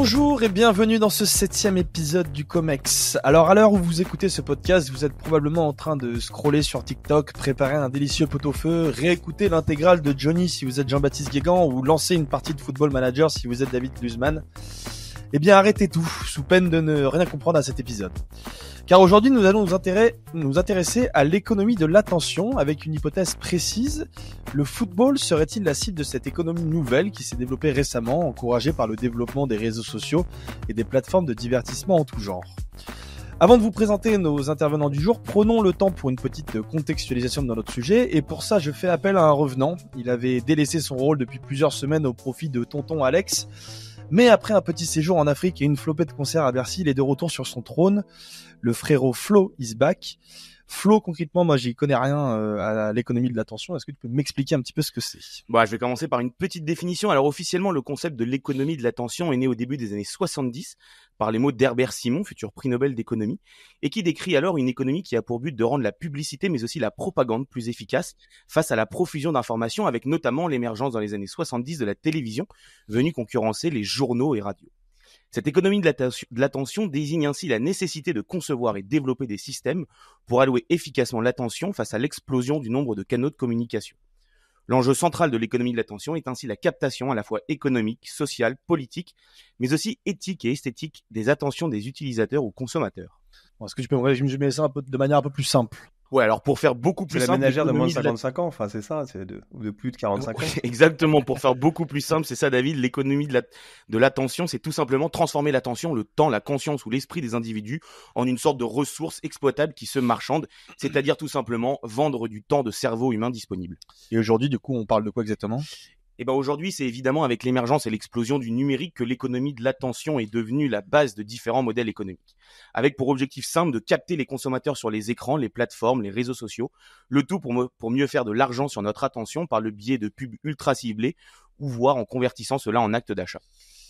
Bonjour et bienvenue dans ce 7e épisode du Comex. Alors à l'heure où vous écoutez ce podcast, vous êtes probablement en train de scroller sur TikTok, préparer un délicieux pot-au-feu, réécouter l'intégrale de Johnny si vous êtes Jean-Baptiste Guégan ou lancer une partie de Football Manager si vous êtes David Guzman. Eh bien arrêtez tout, sous peine de ne rien comprendre à cet épisode. Car aujourd'hui nous allons nous intéresser à l'économie de l'attention avec une hypothèse précise. Le football serait-il la cible de cette économie nouvelle qui s'est développée récemment, encouragée par le développement des réseaux sociaux et des plateformes de divertissement en tout genre? Avant de vous présenter nos intervenants du jour, prenons le temps pour une petite contextualisation de notre sujet. Et pour ça, je fais appel à un revenant. Il avait délaissé son rôle depuis plusieurs semaines au profit de tonton Alex. Mais après un petit séjour en Afrique et une flopée de concerts à Bercy, il est de retour sur son trône. Le frérot Flo is back. Flo, concrètement, moi, j'y connais rien à l'économie de l'attention. Est-ce que tu peux m'expliquer un petit peu ce que c'est? Je vais commencer par une petite définition. Alors, officiellement, le concept de l'économie de l'attention est né au début des années 70 par les mots d'Herbert Simon, futur prix Nobel d'économie, et qui décrit alors une économie qui a pour but de rendre la publicité, mais aussi la propagande plus efficace face à la profusion d'informations, avec notamment l'émergence dans les années 70 de la télévision, venue concurrencer les journaux et radios. Cette économie de l'attention désigne ainsi la nécessité de concevoir et développer des systèmes pour allouer efficacement l'attention face à l'explosion du nombre de canaux de communication. L'enjeu central de l'économie de l'attention est ainsi la captation à la fois économique, sociale, politique, mais aussi éthique et esthétique des attentions des utilisateurs ou consommateurs. Est-ce que tu peux me résumer ça de manière un peu plus simple? Ouais, alors pour faire beaucoup plus simple... C'est la ménagère de moins de 55 ans, enfin c'est ça, ou de plus de 45 ans. Exactement, pour faire beaucoup plus simple, c'est ça David, l'économie de l'attention, c'est tout simplement transformer l'attention, le temps, la conscience ou l'esprit des individus en une sorte de ressource exploitable qui se marchande, c'est-à-dire tout simplement vendre du temps de cerveau humain disponible. Et aujourd'hui, du coup, on parle de quoi exactement? Aujourd'hui, c'est évidemment avec l'émergence et l'explosion du numérique que l'économie de l'attention est devenue la base de différents modèles économiques. Avec pour objectif simple de capter les consommateurs sur les écrans, les plateformes, les réseaux sociaux, le tout pour mieux faire de l'argent sur notre attention par le biais de pubs ultra ciblées ou voire en convertissant cela en acte d'achat.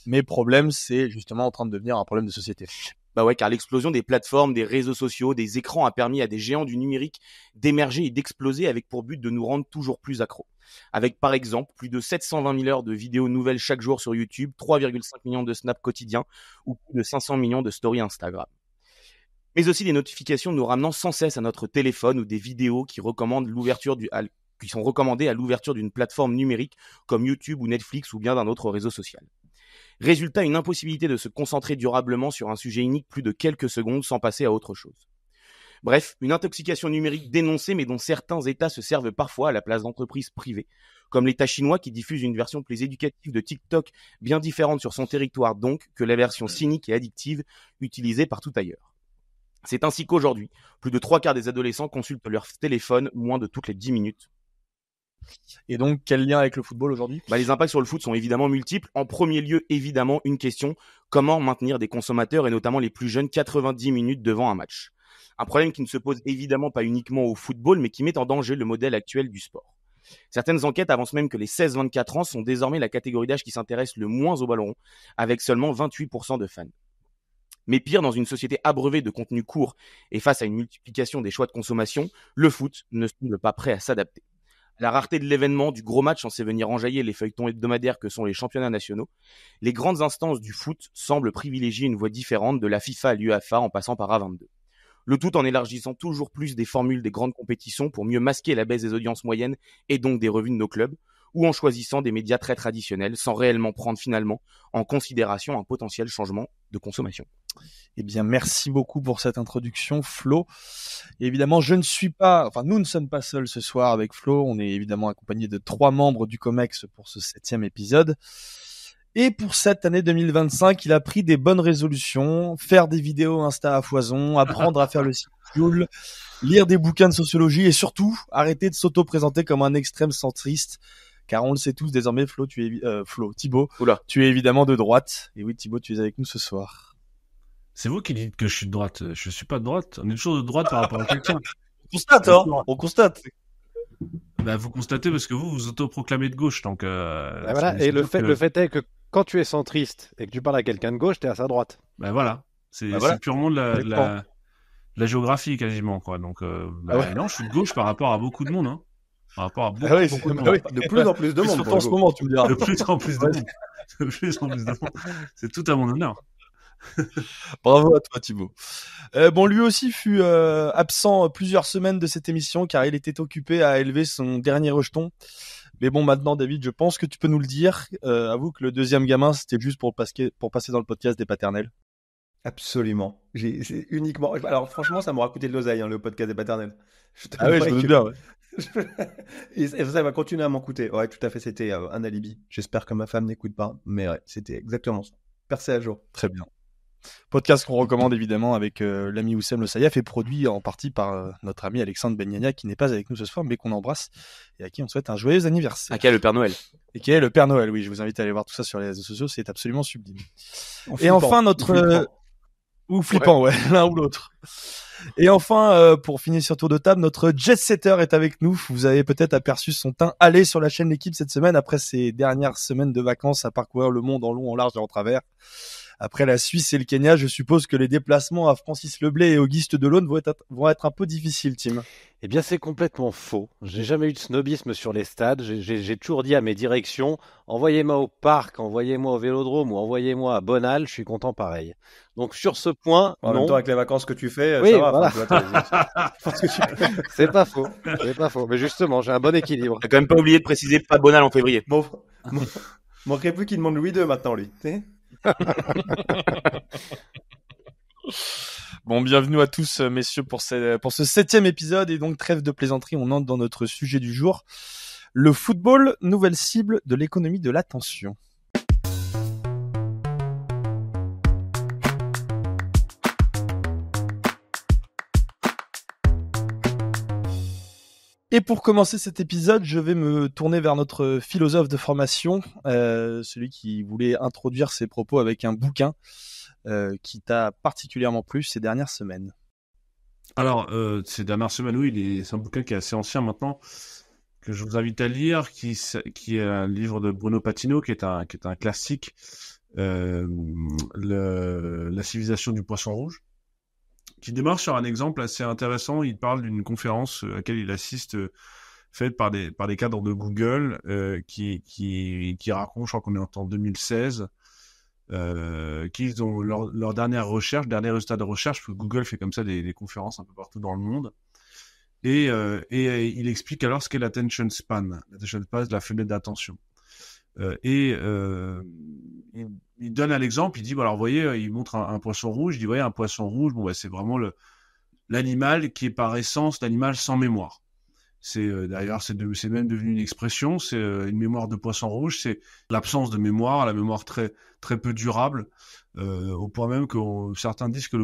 Mais problème, c'est justement en train de devenir un problème de société. Car l'explosion des plateformes, des réseaux sociaux, des écrans a permis à des géants du numérique d'émerger et d'exploser avec pour but de nous rendre toujours plus accros. Avec par exemple plus de 720 000 heures de vidéos nouvelles chaque jour sur YouTube, 3,5 millions de snaps quotidiens ou plus de 500 millions de stories Instagram. Mais aussi des notifications nous ramenant sans cesse à notre téléphone ou des vidéos qui sont recommandées à l'ouverture d'une plateforme numérique comme YouTube ou Netflix ou bien d'un autre réseau social. Résultat, une impossibilité de se concentrer durablement sur un sujet unique plus de quelques secondes sans passer à autre chose. Bref, une intoxication numérique dénoncée mais dont certains États se servent parfois à la place d'entreprises privées, comme l'État chinois qui diffuse une version plus éducative de TikTok bien différente sur son territoire donc que la version cynique et addictive utilisée partout ailleurs. C'est ainsi qu'aujourd'hui, plus de 3/4 des adolescents consultent leur téléphone moins de toutes les 10 minutes. Et donc, quel lien avec le football aujourd'hui? Les impacts sur le foot sont évidemment multiples. En premier lieu, évidemment, une question, comment maintenir des consommateurs et notamment les plus jeunes 90 minutes devant un match? Un problème qui ne se pose évidemment pas uniquement au football, mais qui met en danger le modèle actuel du sport. Certaines enquêtes avancent même que les 16-24 ans sont désormais la catégorie d'âge qui s'intéresse le moins au ballon rond, avec seulement 28% de fans. Mais pire, dans une société abreuvée de contenus courts et face à une multiplication des choix de consommation, le foot ne semble pas prêt à s'adapter. La rareté de l'événement, du gros match censé venir enjailler les feuilletons hebdomadaires que sont les championnats nationaux, les grandes instances du foot semblent privilégier une voie différente de la FIFA à l'UEFA en passant par A22. Le tout en élargissant toujours plus des formules des grandes compétitions pour mieux masquer la baisse des audiences moyennes et donc des revenus de nos clubs, ou en choisissant des médias très traditionnels sans réellement prendre finalement en considération un potentiel changement de consommation. Eh bien, merci beaucoup pour cette introduction, Flo. Et évidemment, nous ne sommes pas seuls ce soir avec Flo. On est évidemment accompagné de 3 membres du Comex pour ce 7e épisode. Et pour cette année 2025, il a pris des bonnes résolutions, faire des vidéos Insta à foison, apprendre à faire le site, lire des bouquins de sociologie et surtout arrêter de s'auto-présenter comme un extrême centriste. Car on le sait tous désormais, Thibaut, tu es évidemment de droite. Et oui, Thibaut, tu es avec nous ce soir. C'est vous qui dites que je suis de droite. Je suis pas de droite. On est toujours de droite par rapport à quelqu'un. On constate. Vous constatez parce que vous autoproclamez de gauche. Donc, voilà. Et le fait est que quand tu es centriste et que tu parles à quelqu'un de gauche, t'es à sa droite. Voilà. C'est purement de la géographie quasiment, quoi. Donc, non, je suis de gauche par rapport à beaucoup de monde, hein. Par rapport à beaucoup de monde. De plus en plus de monde. Surtout en ce moment, tu me diras. De plus en plus de monde. de plus en plus de monde. C'est tout à mon honneur. Bravo à toi, Thibaut. Bon, lui aussi fut absent plusieurs semaines de cette émission car il était occupé à élever son dernier rejeton. Mais bon, maintenant, David, je pense que tu peux nous le dire. Avoue que le deuxième gamin, c'était juste pour passer dans le podcast des paternels. Absolument. C'est uniquement. Alors, franchement, ça m'aura coûté de l'oseille, le podcast des paternels. Ah ouais, je me doute bien, ouais. Et ça va continuer à m'en coûter. Ouais, tout à fait, c'était un alibi. J'espère que ma femme n'écoute pas, mais ouais, c'était exactement ça. Percé à jour. Très bien. Podcast qu'on recommande évidemment avec l'ami Oussem Le Sayaf et produit en partie par notre ami Alexandre Benyania qui n'est pas avec nous ce soir mais qu'on embrasse et à qui on souhaite un joyeux anniversaire. À qui est le Père Noël. Et qui est le Père Noël, oui, je vous invite à aller voir tout ça sur les réseaux sociaux, c'est absolument sublime. Et enfin notre... Ou flippant, ouais, l'un ou l'autre. Et enfin, pour finir sur tour de table, notre jet-setter est avec nous. Vous avez peut-être aperçu son teint allé sur la chaîne L'équipe cette semaine après ses dernières semaines de vacances à parcourir le monde en long, en large et en travers. Après la Suisse et le Kenya, je suppose que les déplacements à Francis Leblay et Auguste Delaune vont être un peu difficiles, Tim. Eh bien, c'est complètement faux. J'ai jamais eu de snobisme sur les stades. J'ai toujours dit à mes directions, envoyez-moi au parc, envoyez-moi au vélodrome ou envoyez-moi à Bonal, je suis content pareil. Donc, sur ce point, en même temps, avec les vacances que tu fais, oui, ça va. Voilà. C'est pas faux. C'est pas faux. Mais justement, j'ai un bon équilibre. T'as quand même pas oublié de préciser pas Bonal en février. Manquerait plus qu'il demande Louis II maintenant, lui. Bon, bienvenue à tous, messieurs, pour ce 7e épisode. Et donc, trêve de plaisanterie, on entre dans notre sujet du jour. Le football, nouvelle cible de l'économie de l'attention. Et pour commencer cet épisode, je vais me tourner vers notre philosophe de formation, celui qui voulait introduire ses propos avec un bouquin qui t'a particulièrement plu ces dernières semaines. Alors, ces dernières semaines, oui, c'est un bouquin qui est assez ancien maintenant, que je vous invite à lire, qui est un livre de Bruno Patino, qui est un classique, La civilisation du poisson rouge, qui démarre sur un exemple assez intéressant. Il parle d'une conférence à laquelle il assiste, faite par des cadres de Google, qui racontent, je crois qu'on est en 2016, qu'ils ont leur dernier résultat de recherche, parce que Google fait comme ça des conférences un peu partout dans le monde. Et il explique alors ce qu'est l'attention span. L'attention span, c'est la fenêtre d'attention. Il donne un exemple, il dit, alors, vous voyez, il montre un poisson rouge, il dit, vous voyez, un poisson rouge, bon, c'est vraiment l'animal qui est par essence l'animal sans mémoire. D'ailleurs, c'est même devenu une expression, c'est une mémoire de poisson rouge, c'est l'absence de mémoire, la mémoire très, très peu durable, au point même que certains disent que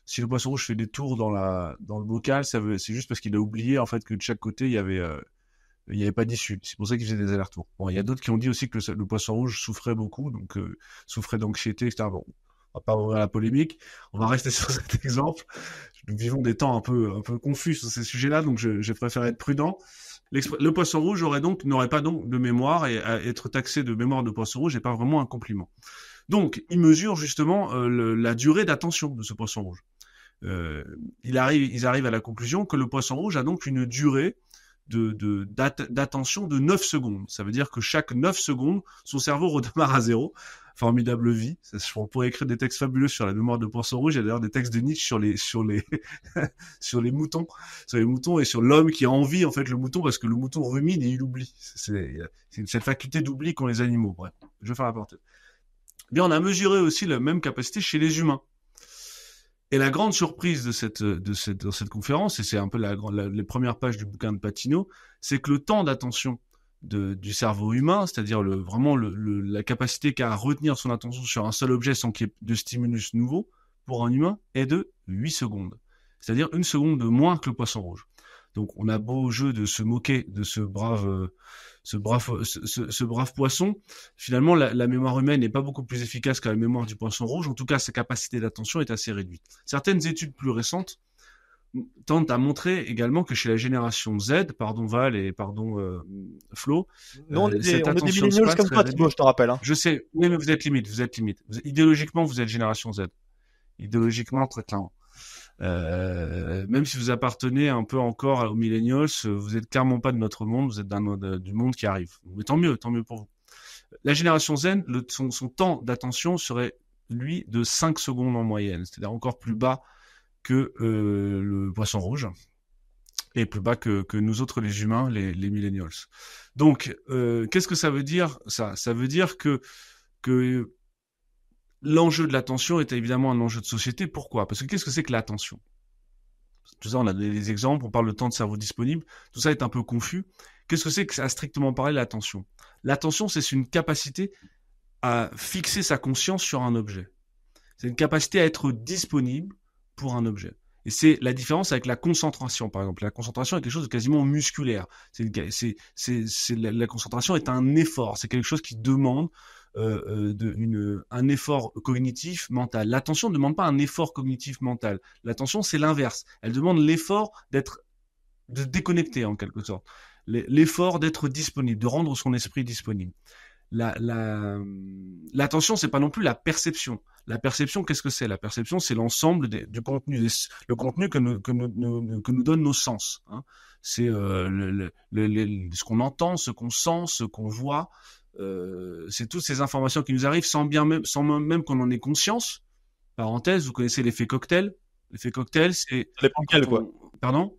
si le poisson rouge fait des tours dans le bocal, c'est juste parce qu'il a oublié, en fait, que de chaque côté, il y avait pas d'issue. C'est pour ça qu'il faisait des allers-retours. Bon, il y a d'autres qui ont dit aussi que le poisson rouge souffrait beaucoup, donc souffrait d'anxiété, etc. Bon, on va pas ouvrir la polémique. On va rester sur cet exemple. Nous vivons des temps un peu confus sur ces sujets-là, donc je préfère être prudent. Le poisson rouge n'aurait pas donc de mémoire, et être taxé de mémoire de poisson rouge n'est pas vraiment un compliment. Donc, il mesure justement la durée d'attention de ce poisson rouge. Ils arrivent à la conclusion que le poisson rouge a donc une durée d'attention de 9 secondes. Ça veut dire que chaque 9 secondes, son cerveau redémarre à zéro. Formidable vie. On pourrait écrire des textes fabuleux sur la mémoire de poisson rouge. Il y a d'ailleurs des textes de Nietzsche sur les sur les moutons et sur l'homme qui a envie, en fait, le mouton, parce que le mouton rumine et il oublie. C'est cette faculté d'oubli qu'ont les animaux. Bref, je vais faire la parenthèse. Bien, on a mesuré aussi la même capacité chez les humains. Et la grande surprise de cette conférence, et c'est un peu les premières pages du bouquin de Patino, c'est que le temps d'attention du cerveau humain, c'est-à-dire vraiment la capacité qu'a à retenir son attention sur un seul objet sans qu'il y ait de stimulus nouveau, pour un humain, est de 8 secondes. C'est-à-dire 1 seconde de moins que le poisson rouge. Donc on a beau jeu de se moquer de ce brave poisson. Finalement, la mémoire humaine n'est pas beaucoup plus efficace que la mémoire du poisson rouge. En tout cas, sa capacité d'attention est assez réduite. Certaines études plus récentes tentent à montrer également que chez la génération Z, pardon Val et pardon Flo, on est des millennials comme toi, Thibaut, je te rappelle. Hein. Je sais, oui, mais vous êtes limite. Idéologiquement, vous êtes génération Z. Idéologiquement, très clairement. Même si vous appartenez un peu encore aux millennials, vous êtes clairement pas de notre monde, vous êtes du monde qui arrive. Mais tant mieux pour vous. La génération Z, son temps d'attention serait, lui, de 5 secondes en moyenne, c'est-à-dire encore plus bas que le poisson rouge, et plus bas que nous autres les humains, les millennials. Donc, qu'est-ce que ça veut dire, ça? Ça veut dire que l'enjeu de l'attention est évidemment un enjeu de société. Pourquoi? Parce que qu'est-ce que c'est que l'attention? Tout ça, on a des exemples, on parle de temps de cerveau disponible, tout ça est un peu confus. Qu'est-ce que c'est que, à strictement parler, l'attention? L'attention, c'est une capacité à fixer sa conscience sur un objet. C'est une capacité à être disponible pour un objet. Et c'est la différence avec la concentration, par exemple. La concentration est quelque chose de quasiment musculaire. La concentration est un effort, c'est quelque chose qui demande un effort cognitif mental. L'attention ne demande pas un effort cognitif mental. L'attention, c'est l'inverse. Elle demande l'effort de déconnecter en quelque sorte. L'effort d'être disponible, de rendre son esprit disponible. L'attention, c'est pas non plus la perception. La perception, qu'est-ce que c'est? La perception, c'est l'ensemble du contenu, le contenu que nous donnent nos sens. Hein. C'est ce qu'on entend, ce qu'on sent, ce qu'on voit. C'est toutes ces informations qui nous arrivent sans même qu'on en ait conscience. Parenthèse, vous connaissez l'effet cocktail. L'effet cocktail, c'est... Ça dépend lequel, quoi. Pardon?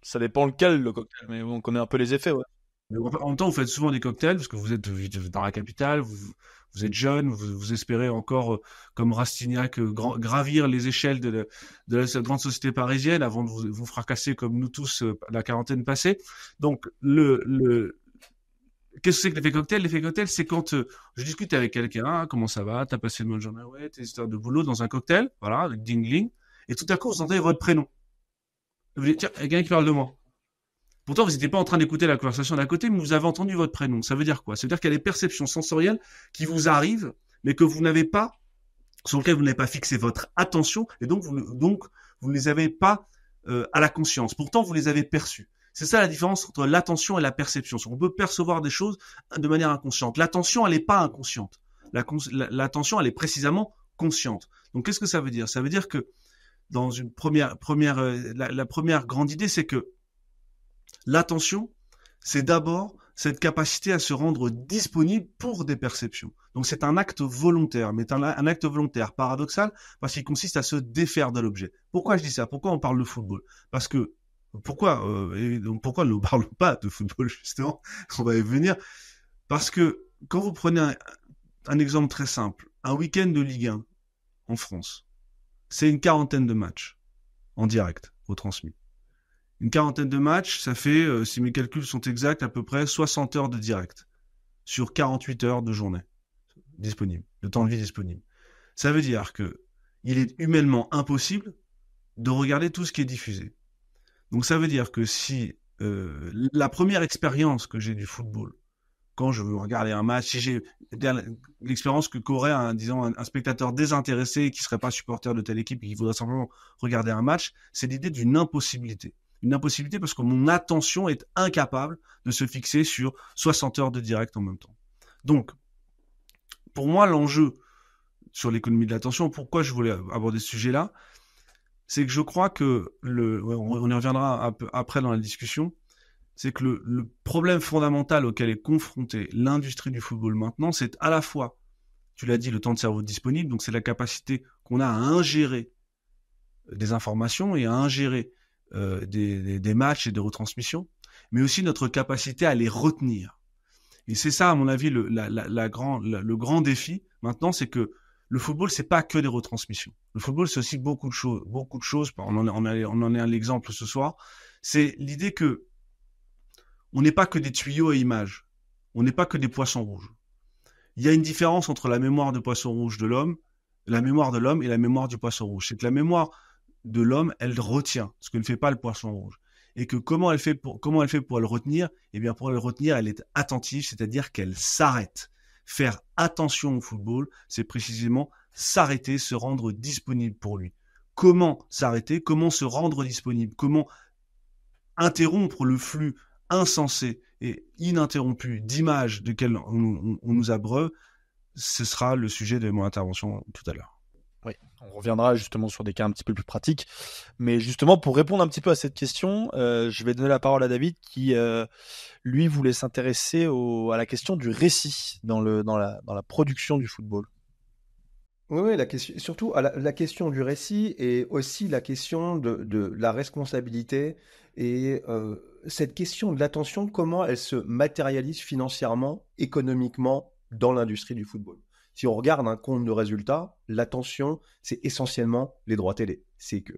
Ça dépend lequel, le cocktail, mais on connaît un peu les effets, ouais. Mais en même temps, vous faites souvent des cocktails parce que vous êtes dans la capitale, vous êtes jeune, vous espérez encore, comme Rastignac, gravir les échelles de cette grande société parisienne avant de vous fracasser comme nous tous la quarantaine passée. Donc, qu'est-ce que c'est que l'effet cocktail? L'effet cocktail, c'est quand je discute avec quelqu'un, comment ça va, t'as passé une bonne journée, ouais, tes histoires de boulot dans un cocktail, voilà, avec ding-ling, et tout à coup, vous entendez votre prénom. Vous dites, tiens, il y a quelqu'un qui parle de moi. Pourtant, vous n'étiez pas en train d'écouter la conversation d'à côté, mais vous avez entendu votre prénom. Ça veut dire quoi? Ça veut dire qu'il y a des perceptions sensorielles qui vous arrivent, mais que vous n'avez pas, sur lesquelles vous n'avez pas fixé votre attention, et donc vous ne les avez pas à la conscience. Pourtant, vous les avez perçues. C'est ça la différence entre l'attention et la perception. On peut percevoir des choses de manière inconsciente. L'attention, elle n'est pas inconsciente. L'attention, elle est précisément consciente. Donc, qu'est-ce que ça veut dire? Ça veut dire que dans une la première grande idée, c'est que l'attention, c'est d'abord cette capacité à se rendre disponible pour des perceptions. Donc c'est un acte volontaire, mais un acte volontaire paradoxal parce qu'il consiste à se défaire de l'objet. Pourquoi je dis ça? Pourquoi on parle de football? Parce que pourquoi ne parlons pas de football justement? On va y venir. Parce que quand vous prenez un exemple très simple, un week-end de Ligue 1 en France, c'est une quarantaine de matchs en direct retransmis. Une quarantaine de matchs, ça fait, si mes calculs sont exacts, à peu près 60 heures de direct sur 48 heures de journée disponible, de temps de vie disponible. Ça veut dire que il est humainement impossible de regarder tout ce qui est diffusé. Donc ça veut dire que si la première expérience que j'ai du football, quand je veux regarder un match, si j'ai l'expérience qu'aurait un spectateur désintéressé qui serait pas supporter de telle équipe et qui voudrait simplement regarder un match, c'est l'idée d'une impossibilité. Une impossibilité parce que mon attention est incapable de se fixer sur 60 heures de direct en même temps. Donc, pour moi, l'enjeu sur l'économie de l'attention, pourquoi je voulais aborder ce sujet-là, c'est que je crois que on y reviendra un peu après dans la discussion, c'est que le problème fondamental auquel est confrontée l'industrie du football maintenant, c'est à la fois, tu l'as dit, le temps de cerveau disponible, donc c'est la capacité qu'on a à ingérer des informations et à ingérer des matchs et des retransmissions, mais aussi notre capacité à les retenir. Et c'est ça, à mon avis, le grand défi maintenant, c'est que le football, c'est pas que des retransmissions. Le football, c'est aussi beaucoup de choses. On en est un exemple ce soir. C'est l'idée que on n'est pas que des tuyaux à images. On n'est pas que des poissons rouges. Il y a une différence entre la mémoire de poisson rouge de l'homme, la mémoire de l'homme et la mémoire du poisson rouge. C'est que la mémoire de l'homme, elle retient ce que ne fait pas le poisson rouge. Et que comment elle fait pour le retenir? Eh bien, pour le retenir, elle est attentive, c'est-à-dire qu'elle s'arrête. Faire attention au football, c'est précisément s'arrêter, se rendre disponible pour lui. Comment s'arrêter? Comment se rendre disponible? Comment interrompre le flux insensé et ininterrompu d'images desquelles on nous abreuve? Ce sera le sujet de mon intervention tout à l'heure. Oui, on reviendra justement sur des cas un petit peu plus pratiques. Mais justement, pour répondre un petit peu à cette question, je vais donner la parole à David qui, lui, voulait s'intéresser à la question du récit dans la production du football. Oui, la question, surtout la question du récit et aussi la question de la responsabilité et cette question de l'attention, comment elle se matérialise financièrement, économiquement dans l'industrie du football. Si on regarde un compte de résultats, l'attention, c'est essentiellement les droits télé. C'est que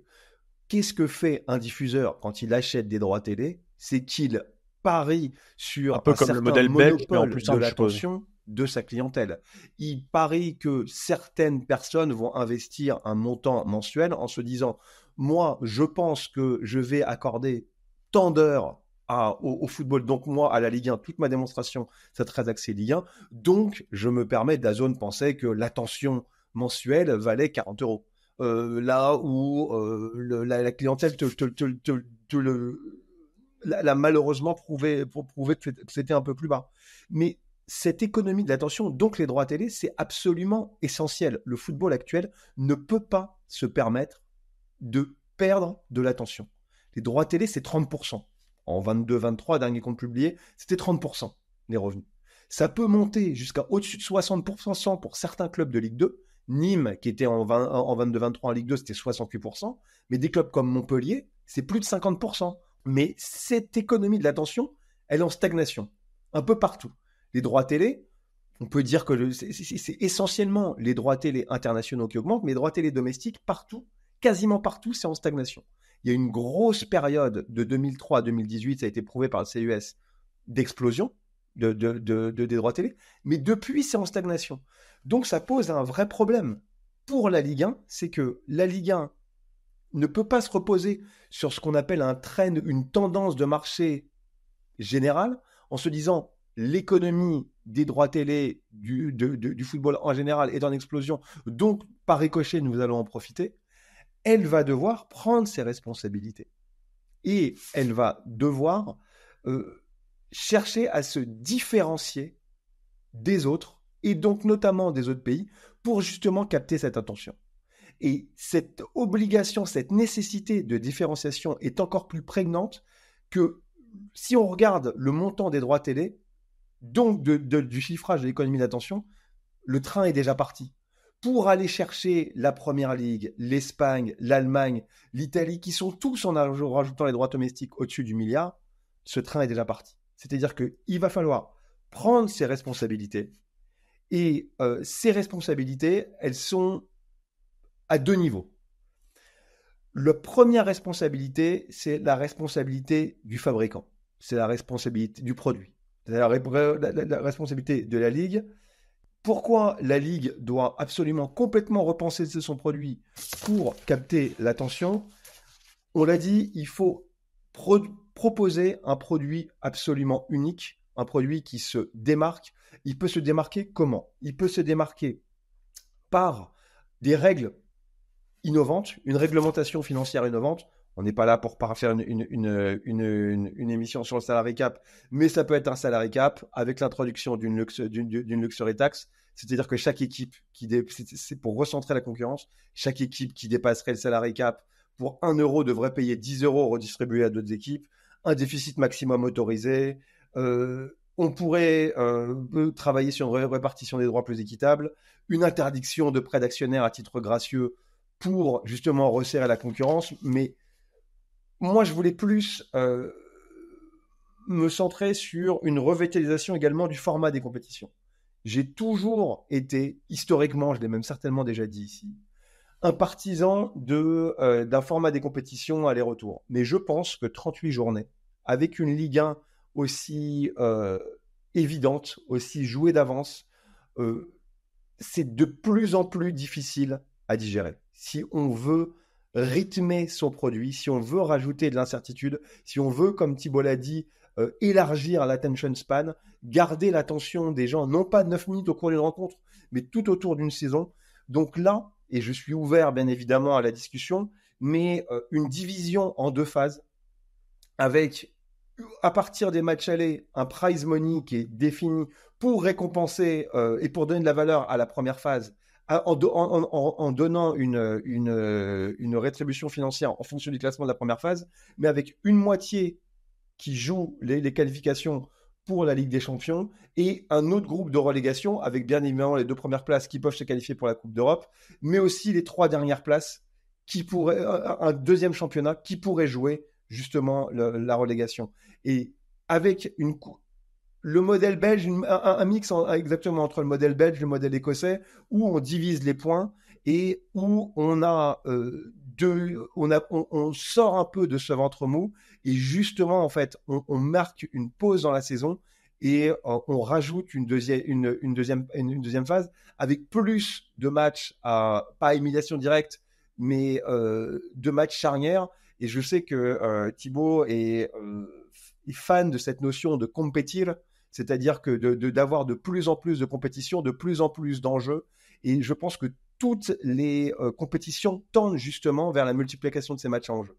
qu'est-ce que fait un diffuseur quand il achète des droits télé? C'est qu'il parie Un sur peu un comme le certain modèle belge, mais en monopole plus de simple, je suppose. l'attention de sa clientèle. Il parie que certaines personnes vont investir un montant mensuel en se disant, moi, je pense que je vais accorder tant d'heures au football, donc moi, à la Ligue 1, toute ma démonstration, c'est très axé Ligue 1, donc je me permets, DAZN pensait que l'attention mensuelle valait 40 euros. Là où la clientèle l'a malheureusement prouvé pour prouver que c'était un peu plus bas. Mais cette économie de l'attention, donc les droits télé, c'est absolument essentiel. Le football actuel ne peut pas se permettre de perdre de l'attention. Les droits télé, c'est 30%. En 22-23, dernier compte publié, c'était 30% les revenus. Ça peut monter jusqu'à au-dessus de 60% pour certains clubs de Ligue 2. Nîmes, qui était en 22-23 en Ligue 2, c'était 68%. Mais des clubs comme Montpellier, c'est plus de 50%. Mais cette économie de l'attention, elle est en stagnation. Un peu partout. Les droits télé, on peut dire que c'est essentiellement les droits télé internationaux qui augmentent, mais les droits télé domestiques, partout, quasiment partout, c'est en stagnation. Il y a une grosse période de 2003 à 2018, ça a été prouvé par le CES, d'explosion des droits télé, mais depuis, c'est en stagnation. Donc ça pose un vrai problème pour la Ligue 1, c'est que la Ligue 1 ne peut pas se reposer sur ce qu'on appelle un trend, une tendance de marché générale, en se disant l'économie des droits télé du football en général est en explosion, donc par ricochet, nous allons en profiter. Elle va devoir prendre ses responsabilités. Et elle va devoir chercher à se différencier des autres, et donc notamment des autres pays, pour justement capter cette attention. Et cette obligation, cette nécessité de différenciation est encore plus prégnante que si on regarde le montant des droits télé, donc du chiffrage de l'économie d'attention, le train est déjà parti. Pour aller chercher la Première Ligue, l'Espagne, l'Allemagne, l'Italie, qui sont tous en rajoutant les droits domestiques au-dessus du milliard, ce train est déjà parti. C'est-à-dire qu'il va falloir prendre ses responsabilités. Et ces responsabilités, elles sont à deux niveaux. La première responsabilité, c'est la responsabilité du fabricant. C'est la responsabilité du produit. C'est la responsabilité de la Ligue. Pourquoi la Ligue doit absolument complètement repenser son produit pour capter l'attention? On l'a dit, il faut proposer un produit absolument unique, un produit qui se démarque. Il peut se démarquer comment? Il peut se démarquer par des règles innovantes, une réglementation financière innovante. On n'est pas là pour faire une émission sur le salary cap, mais ça peut être un salary cap avec l'introduction d'une luxury tax. C'est-à-dire que chaque équipe, c'est pour recentrer la concurrence, chaque équipe qui dépasserait le salary cap pour 1 euro devrait payer 10 euros redistribués à d'autres équipes, un déficit maximum autorisé. On pourrait travailler sur une répartition des droits plus équitable, une interdiction de prêts d'actionnaires à titre gracieux pour justement resserrer la concurrence. Mais moi, je voulais plus me centrer sur une revitalisation également du format des compétitions. J'ai toujours été, historiquement, je l'ai même certainement déjà dit ici, un partisan d'un format des compétitions aller-retour. Mais je pense que 38 journées, avec une Ligue 1 aussi évidente, aussi jouée d'avance, c'est de plus en plus difficile à digérer. Si on veut rythmer son produit, si on veut rajouter de l'incertitude, si on veut, comme Thibault l'a dit, élargir l'attention span, garder l'attention des gens, non pas 9 minutes au cours d'une rencontre, mais tout autour d'une saison. Donc là, et je suis ouvert bien évidemment à la discussion, mais une division en 2 phases, avec à partir des matchs allés, un prize money qui est défini pour récompenser et pour donner de la valeur à la première phase, en donnant une rétribution financière en fonction du classement de la première phase, mais avec une moitié qui joue les qualifications pour la Ligue des Champions et un autre groupe de relégation avec bien évidemment les 2 premières places qui peuvent se qualifier pour la Coupe d'Europe, mais aussi les 3 dernières places qui pourraient, un deuxième championnat qui pourrait jouer justement la relégation. Et avec le modèle belge, un mix exactement entre le modèle belge et le modèle écossais, où on divise les points et où on sort un peu de ce ventre mou et justement en fait on marque une pause dans la saison et on rajoute une deuxième phase avec plus de matchs pas à élimination directe mais de matchs charnières. Et je sais que Thibaut est fan de cette notion de compétir, c'est-à-dire que d'avoir de plus en plus de compétitions, de plus en plus d'enjeux. Et je pense que toutes les compétitions tendent justement vers la multiplication de ces matchs en jeu.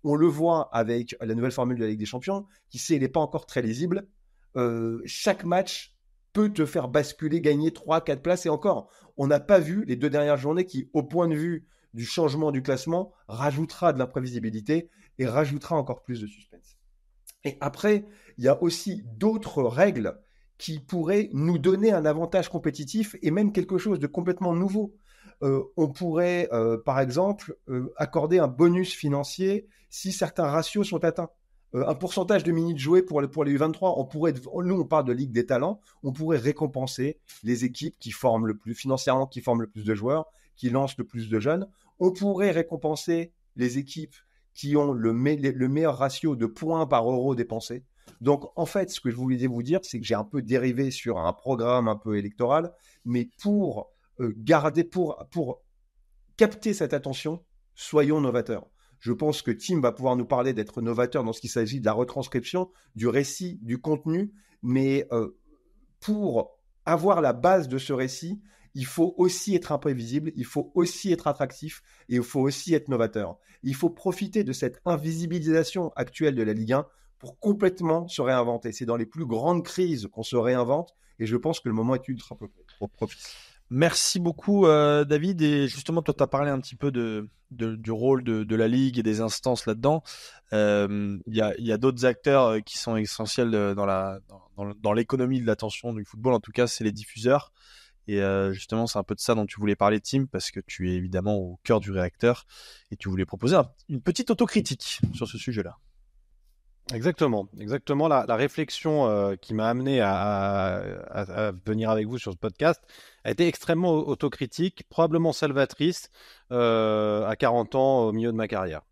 On le voit avec la nouvelle formule de la Ligue des Champions, qui sait, elle n'est pas encore très lisible. Chaque match peut te faire basculer, gagner 3-4 places et encore. On n'a pas vu les 2 dernières journées qui, au point de vue du changement du classement, rajoutera de l'imprévisibilité et rajoutera encore plus de suspense. Et après, il y a aussi d'autres règles qui pourraient nous donner un avantage compétitif et même quelque chose de complètement nouveau. On pourrait, par exemple, accorder un bonus financier si certains ratios sont atteints. Un pourcentage de minutes jouées pour les U23, nous on parle de Ligue des talents, on pourrait récompenser les équipes qui forment le plus financièrement, qui forment le plus de joueurs, qui lancent le plus de jeunes. On pourrait récompenser les équipes qui ont le meilleur ratio de points par euro dépensé. Donc, en fait, ce que je voulais vous dire, c'est que j'ai un peu dérivé sur un programme un peu électoral, mais pour capter cette attention, soyons novateurs. Je pense que Tim va pouvoir nous parler d'être novateur dans ce qu'il s'agit de la retranscription, du récit, du contenu, mais pour avoir la base de ce récit, il faut aussi être imprévisible, il faut aussi être attractif et il faut aussi être novateur. Il faut profiter de cette invisibilisation actuelle de la Ligue 1 pour complètement se réinventer. C'est dans les plus grandes crises qu'on se réinvente et je pense que le moment est ultra propice. Merci beaucoup David, et justement toi tu as parlé un petit peu du rôle de la Ligue et des instances là-dedans. Il y a d'autres acteurs qui sont essentiels dans l'économie de l'attention du football, en tout cas c'est les diffuseurs. Et justement, c'est un peu de ça dont tu voulais parler, Tim, parce que tu es évidemment au cœur du réacteur et tu voulais proposer une petite autocritique sur ce sujet-là. Exactement. La réflexion qui m'a amené à venir avec vous sur ce podcast a été extrêmement autocritique, probablement salvatrice à 40 ans au milieu de ma carrière.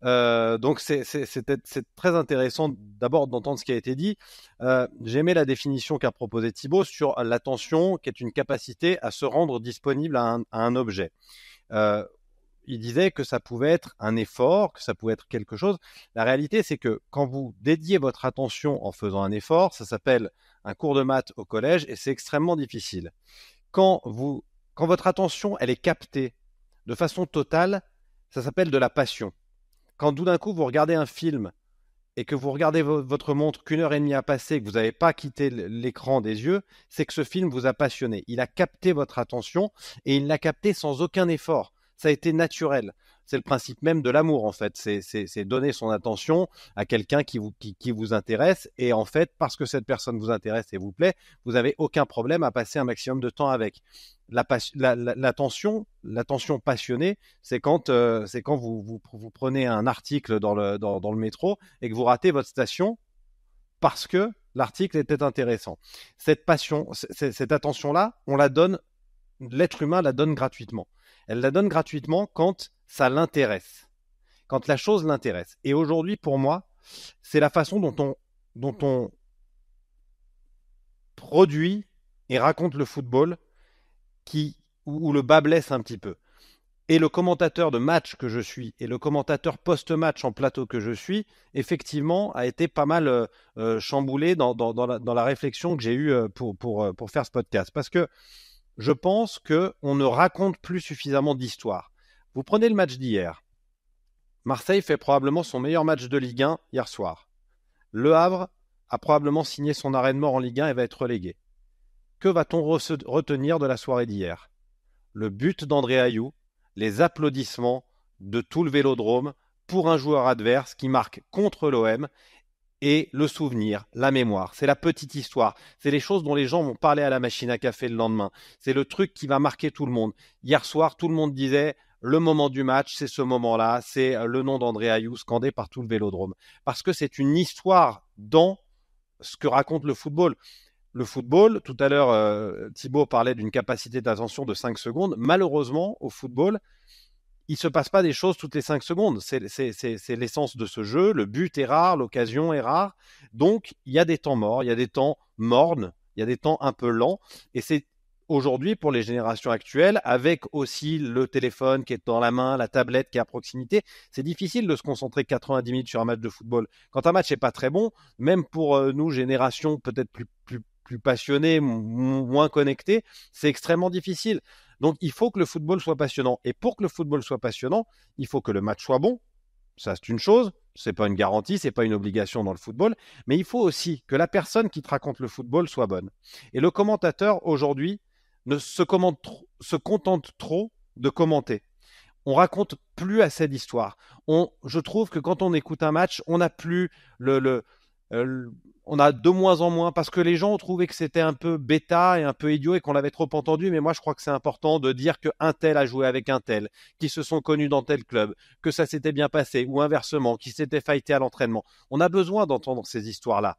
Donc c'est très intéressant d'abord d'entendre ce qui a été dit. J'ai aimé la définition qu'a proposée Thibaut sur l'attention, qui est une capacité à se rendre disponible à un objet. Il disait que ça pouvait être un effort, que ça pouvait être quelque chose. La réalité, c'est que quand vous dédiez votre attention en faisant un effort, ça s'appelle un cours de maths au collège et c'est extrêmement difficile. Quand votre attention, elle est captée de façon totale, ça s'appelle de la passion. Quand tout d'un coup, vous regardez un film et que vous regardez votre montre qu'1 heure et demie a passé, que vous n'avez pas quitté l'écran des yeux, c'est que ce film vous a passionné. Il a capté votre attention et il l'a capté sans aucun effort. Ça a été naturel. C'est le principe même de l'amour, en fait. C'est donner son attention à quelqu'un qui vous intéresse. Et en fait, parce que cette personne vous intéresse et vous plaît, vous n'avez aucun problème à passer un maximum de temps avec. L'attention passionnée, c'est quand vous prenez un article dans le métro et que vous ratez votre station parce que l'article était intéressant. Cette passion, cette attention-là, l'être humain la donne gratuitement. Elle la donne gratuitement quand ça l'intéresse, quand la chose l'intéresse. Et aujourd'hui, pour moi, c'est la façon dont on produit et raconte le football où le bas blesse un petit peu. Et le commentateur de match que je suis et le commentateur post-match en plateau que je suis, effectivement, a été pas mal chamboulé dans la réflexion que j'ai eue pour faire ce podcast. Parce que je pense qu'on ne raconte plus suffisamment d'histoires. Vous prenez le match d'hier. Marseille fait probablement son meilleur match de Ligue 1 hier soir. Le Havre a probablement signé son arrêt de mort en Ligue 1 et va être relégué. Que va-t-on retenir de la soirée d'hier ? le but d'André Ayew, les applaudissements de tout le Vélodrome pour un joueur adverse qui marque contre l'OM et le souvenir, la mémoire. C'est la petite histoire. C'est les choses dont les gens vont parler à la machine à café le lendemain. C'est le truc qui va marquer tout le monde. Hier soir, tout le monde disait le moment du match, c'est ce moment-là, c'est le nom d'André Ayew scandé par tout le Vélodrome. Parce que c'est une histoire dans ce que raconte le football. Le football, tout à l'heure, Thibaut parlait d'une capacité d'attention de 5 secondes. Malheureusement, au football, il ne se passe pas des choses toutes les 5 secondes. C'est l'essence de ce jeu. Le but est rare, l'occasion est rare. Donc, il y a des temps morts, il y a des temps mornes, il y a des temps un peu lents. Et c'est aujourd'hui, pour les générations actuelles, avec aussi le téléphone qui est dans la main, la tablette qui est à proximité, c'est difficile de se concentrer 90 minutes sur un match de football. Quand un match n'est pas très bon, même pour nous, générations peut-être plus passionnées, moins connectées, c'est extrêmement difficile. Donc, il faut que le football soit passionnant. Et pour que le football soit passionnant, il faut que le match soit bon. Ça, c'est une chose. C'est pas une garantie, c'est pas une obligation dans le football. Mais il faut aussi que la personne qui te raconte le football soit bonne. Et le commentateur, aujourd'hui, se contente trop de commenter. On raconte plus assez d'histoires. Je trouve que quand on écoute un match, on n'a plus on a de moins en moins parce que les gens ont trouvé que c'était un peu bêta et un peu idiot et qu'on l'avait trop entendu. Mais moi, je crois que c'est important de dire qu'un tel a joué avec un tel, qui se sont connus dans tel club, que ça s'était bien passé ou inversement, qui s'était fighté à l'entraînement. On a besoin d'entendre ces histoires-là.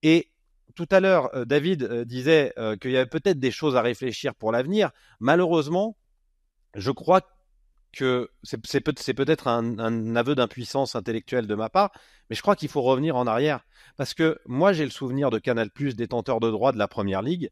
Et tout à l'heure, David disait qu'il y avait peut-être des choses à réfléchir pour l'avenir. Malheureusement, je crois que c'est peut-être un aveu d'impuissance intellectuelle de ma part, mais je crois qu'il faut revenir en arrière. Parce que moi, j'ai le souvenir de Canal+, détenteur de droits de la Première Ligue.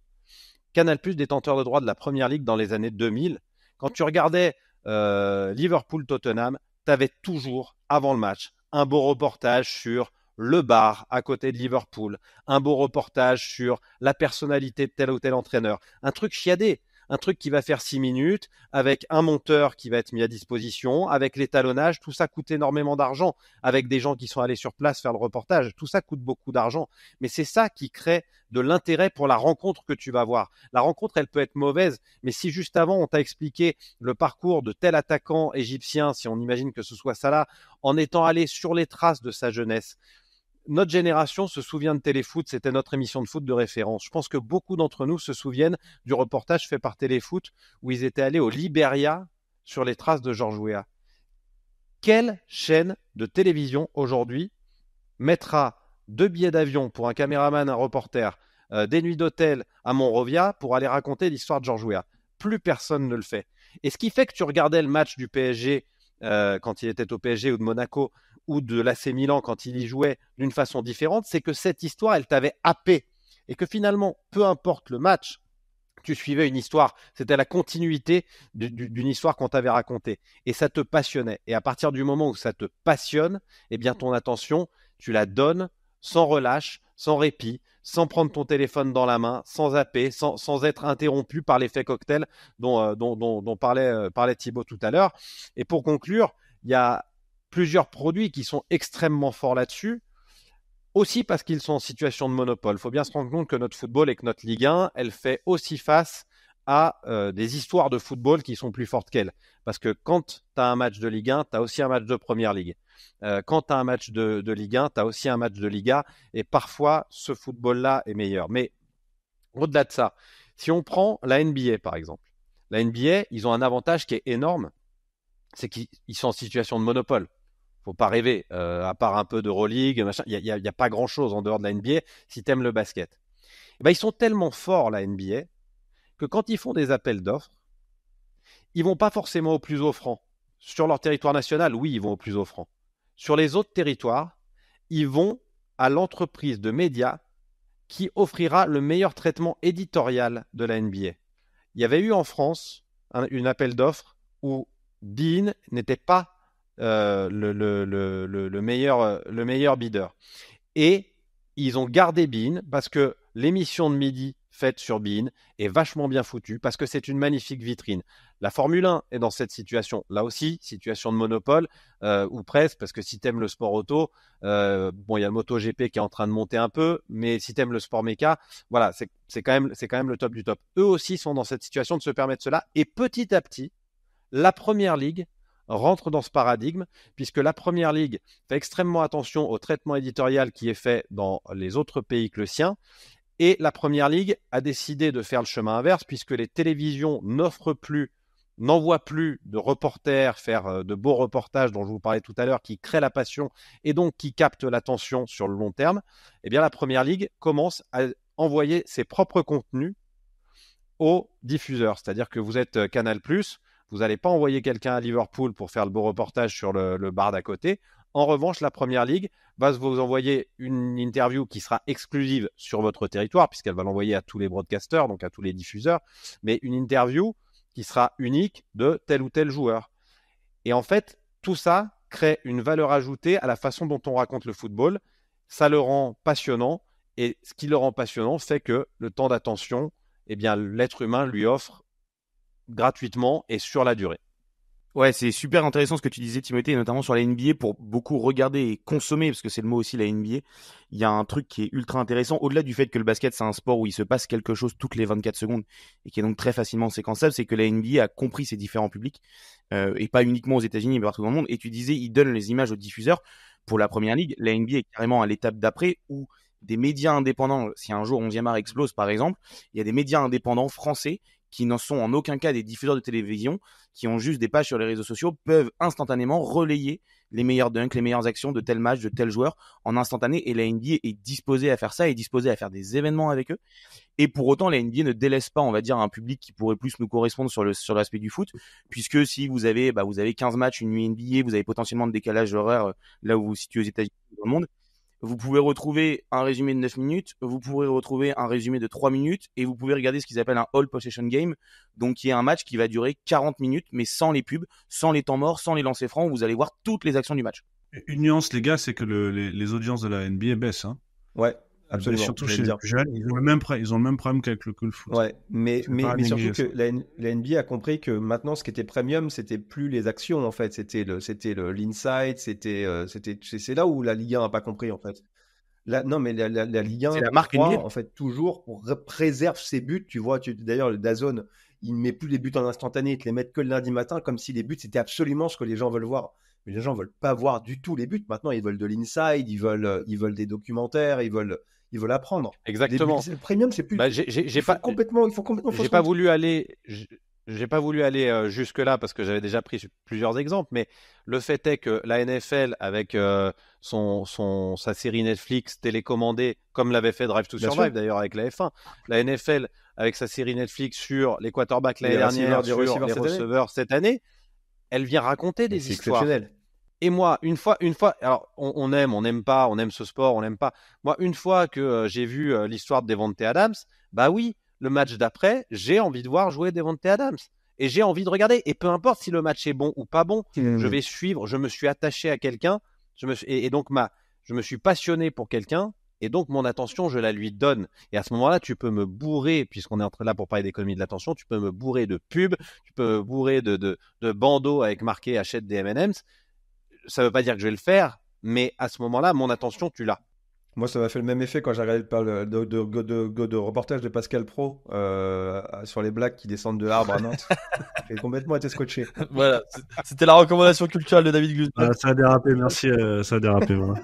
Canal+, détenteur de droits de la Première Ligue dans les années 2000. Quand tu regardais Liverpool-Tottenham, tu avais toujours, avant le match, un beau reportage sur le bar à côté de Liverpool, un beau reportage sur la personnalité de tel ou tel entraîneur, un truc chiadé. Un truc qui va faire 6 minutes, avec un monteur qui va être mis à disposition, avec l'étalonnage, tout ça coûte énormément d'argent, avec des gens qui sont allés sur place faire le reportage, tout ça coûte beaucoup d'argent. Mais c'est ça qui crée de l'intérêt pour la rencontre que tu vas voir. La rencontre, elle peut être mauvaise, mais si juste avant, on t'a expliqué le parcours de tel attaquant égyptien, si on imagine que ce soit Salah, en étant allé sur les traces de sa jeunesse, notre génération se souvient de Téléfoot, c'était notre émission de foot de référence. Je pense que beaucoup d'entre nous se souviennent du reportage fait par Téléfoot où ils étaient allés au Liberia sur les traces de George Weah. Quelle chaîne de télévision aujourd'hui mettra 2 billets d'avion pour un caméraman, un reporter, des nuits d'hôtel à Monrovia pour aller raconter l'histoire de George Weah? Plus personne ne le fait. Et ce qui fait que tu regardais le match du PSG quand il était au PSG ou de Monaco ou de l'AC Milan quand il y jouait d'une façon différente, c'est que cette histoire, elle t'avait happé. Et que finalement, peu importe le match, tu suivais une histoire. C'était la continuité d'une histoire qu'on t'avait racontée. Et ça te passionnait. Et à partir du moment où ça te passionne, eh bien ton attention, tu la donnes sans relâche, sans répit, sans prendre ton téléphone dans la main, sans zapper, sans être interrompu par l'effet cocktail dont parlait Thibaut tout à l'heure. Et pour conclure, il y a plusieurs produits qui sont extrêmement forts là-dessus, aussi parce qu'ils sont en situation de monopole. Il faut bien se rendre compte que notre football et que notre Ligue 1, elle fait aussi face à des histoires de football qui sont plus fortes qu'elle. Parce que quand tu as un match de Ligue 1, tu as aussi un match de Première Ligue. Quand tu as un match de Ligue 1, tu as aussi un match de Liga. Et parfois, ce football-là est meilleur. Mais au-delà de ça, si on prend la NBA, par exemple, la NBA, ils ont un avantage qui est énorme, c'est qu'ils sont en situation de monopole. Faut pas rêver, à part un peu d'Euroleague, machin, il y a pas grand-chose en dehors de la NBA si tu aimes le basket. Et ben, ils sont tellement forts, la NBA, que quand ils font des appels d'offres, ils vont pas forcément au plus offrant. Sur leur territoire national, oui, ils vont au plus offrant. Sur les autres territoires, ils vont à l'entreprise de médias qui offrira le meilleur traitement éditorial de la NBA. Il y avait eu en France une appel d'offres où Bein n'était pas le meilleur bidder. Et ils ont gardé Bein parce que l'émission de midi faite sur beIN est vachement bien foutue parce que c'est une magnifique vitrine. La Formule 1 est dans cette situation, là aussi, situation de monopole, ou presque, parce que si t'aimes le sport auto, bon, il y a le MotoGP qui est en train de monter un peu, mais si t'aimes le sport méca, voilà, c'est quand même le top du top. Eux aussi sont dans cette situation de se permettre cela, et petit à petit, la Première Ligue rentre dans ce paradigme, puisque la Première Ligue fait extrêmement attention au traitement éditorial qui est fait dans les autres pays que le sien, et la Première Ligue a décidé de faire le chemin inverse, puisque les télévisions n'envoient plus de reporters faire de beaux reportages dont je vous parlais tout à l'heure, qui créent la passion et donc qui captent l'attention sur le long terme. Eh bien, la Première Ligue commence à envoyer ses propres contenus aux diffuseurs. C'est-à-dire que vous êtes Canal+, vous n'allez pas envoyer quelqu'un à Liverpool pour faire le beau reportage sur le bar d'à côté. En revanche, la Première Ligue va vous envoyer une interview qui sera exclusive sur votre territoire, puisqu'elle va l'envoyer à tous les broadcasters, donc à tous les diffuseurs, mais une interview qui sera unique de tel ou tel joueur. Et en fait, tout ça crée une valeur ajoutée à la façon dont on raconte le football. Ça le rend passionnant, et ce qui le rend passionnant fait que le temps d'attention, eh bien, l'être humain lui offre gratuitement et sur la durée. Ouais, c'est super intéressant ce que tu disais, Timothée, et notamment sur la NBA, pour beaucoup regarder et consommer, parce que c'est le mot aussi, la NBA. Il y a un truc qui est ultra intéressant, au-delà du fait que le basket, c'est un sport où il se passe quelque chose toutes les 24 secondes, et qui est donc très facilement séquençable, c'est que la NBA a compris ses différents publics, et pas uniquement aux États-Unis, mais partout dans le monde. Et tu disais, ils donnent les images aux diffuseurs. Pour la Première Ligue, la NBA est carrément à l'étape d'après, où des médias indépendants, si un jour 11e art explose par exemple, il y a des médias indépendants français qui n'en sont en aucun cas des diffuseurs de télévision, qui ont juste des pages sur les réseaux sociaux, peuvent instantanément relayer les meilleurs dunks, les meilleures actions de tel match, de tel joueur en instantané, et la NBA est disposée à faire ça, est disposée à faire des événements avec eux. Et pour autant, la NBA ne délaisse pas, on va dire, un public qui pourrait plus nous correspondre sur l'aspect du foot, puisque si vous avez 15 matchs, une nuit NBA, vous avez potentiellement de décalage horaire là où vous vous situez aux États-Unis, dans le monde. Vous pouvez retrouver un résumé de 9 minutes, vous pourrez retrouver un résumé de 3 minutes, et vous pouvez regarder ce qu'ils appellent un all possession game, donc qui est un match qui va durer 40 minutes, mais sans les pubs, sans les temps morts, sans les lancers francs, où vous allez voir toutes les actions du match. Une nuance, les gars, c'est que les audiences de la NBA baissent. Hein. Ouais, absolument. Surtout chez les plus jeunes, ils ont le même problème que le foot. Ouais, mais surtout que la NBA a compris que maintenant, ce qui était premium, c'était plus les actions en fait, c'était l'insight, c'est là où la Ligue 1 a pas compris en fait. Non, mais la Ligue 1, c'est la marque croit, NBA. en fait, toujours préserve ses buts. Tu vois, d'ailleurs, le DAZN, il ne met plus les buts en instantané, il te les met que le lundi matin, comme si les buts, c'était absolument ce que les gens veulent voir. Mais les gens veulent pas voir du tout les buts. Maintenant, ils veulent de l'inside, ils veulent des documentaires, ils veulent apprendre. Exactement. Le premium, c'est plus. Il faut complètement. J'ai pas voulu aller jusque-là parce que j'avais déjà pris plusieurs exemples, mais le fait est que la NFL, avec sa série Netflix télécommandée, comme l'avait fait Drive to Survive d'ailleurs avec la F1, la NFL, avec sa série Netflix sur les quarterbacks l'année dernière, sur les receveurs cette année, elle vient raconter des histoires. Et moi, une fois, alors on n'aime pas, on aime ce sport, on n'aime pas. Moi, une fois que j'ai vu l'histoire de Devontae Adams, bah oui, le match d'après, j'ai envie de voir jouer Devontae Adams. Et j'ai envie de regarder. Et peu importe si le match est bon ou pas bon, je vais suivre. Je me suis attaché à quelqu'un. Donc je me suis passionné pour quelqu'un. Et donc mon attention, je la lui donne. Et à ce moment-là, tu peux me bourrer, puisqu'on est là pour parler d'économie de l'attention, tu peux me bourrer de pubs, tu peux me bourrer de bandeaux avec marqué achète des M&M's. Ça veut pas dire que je vais le faire, mais à ce moment-là, mon attention, tu l'as. Moi, ça m'a fait le même effet quand j'ai regardé de reportage de Pascal Pro sur les Blacks qui descendent de l'arbre à Nantes. J'ai complètement été scotché. Voilà, c'était la recommandation culturelle de David Glusman. Ça a dérapé, merci, ça a dérapé. Voilà.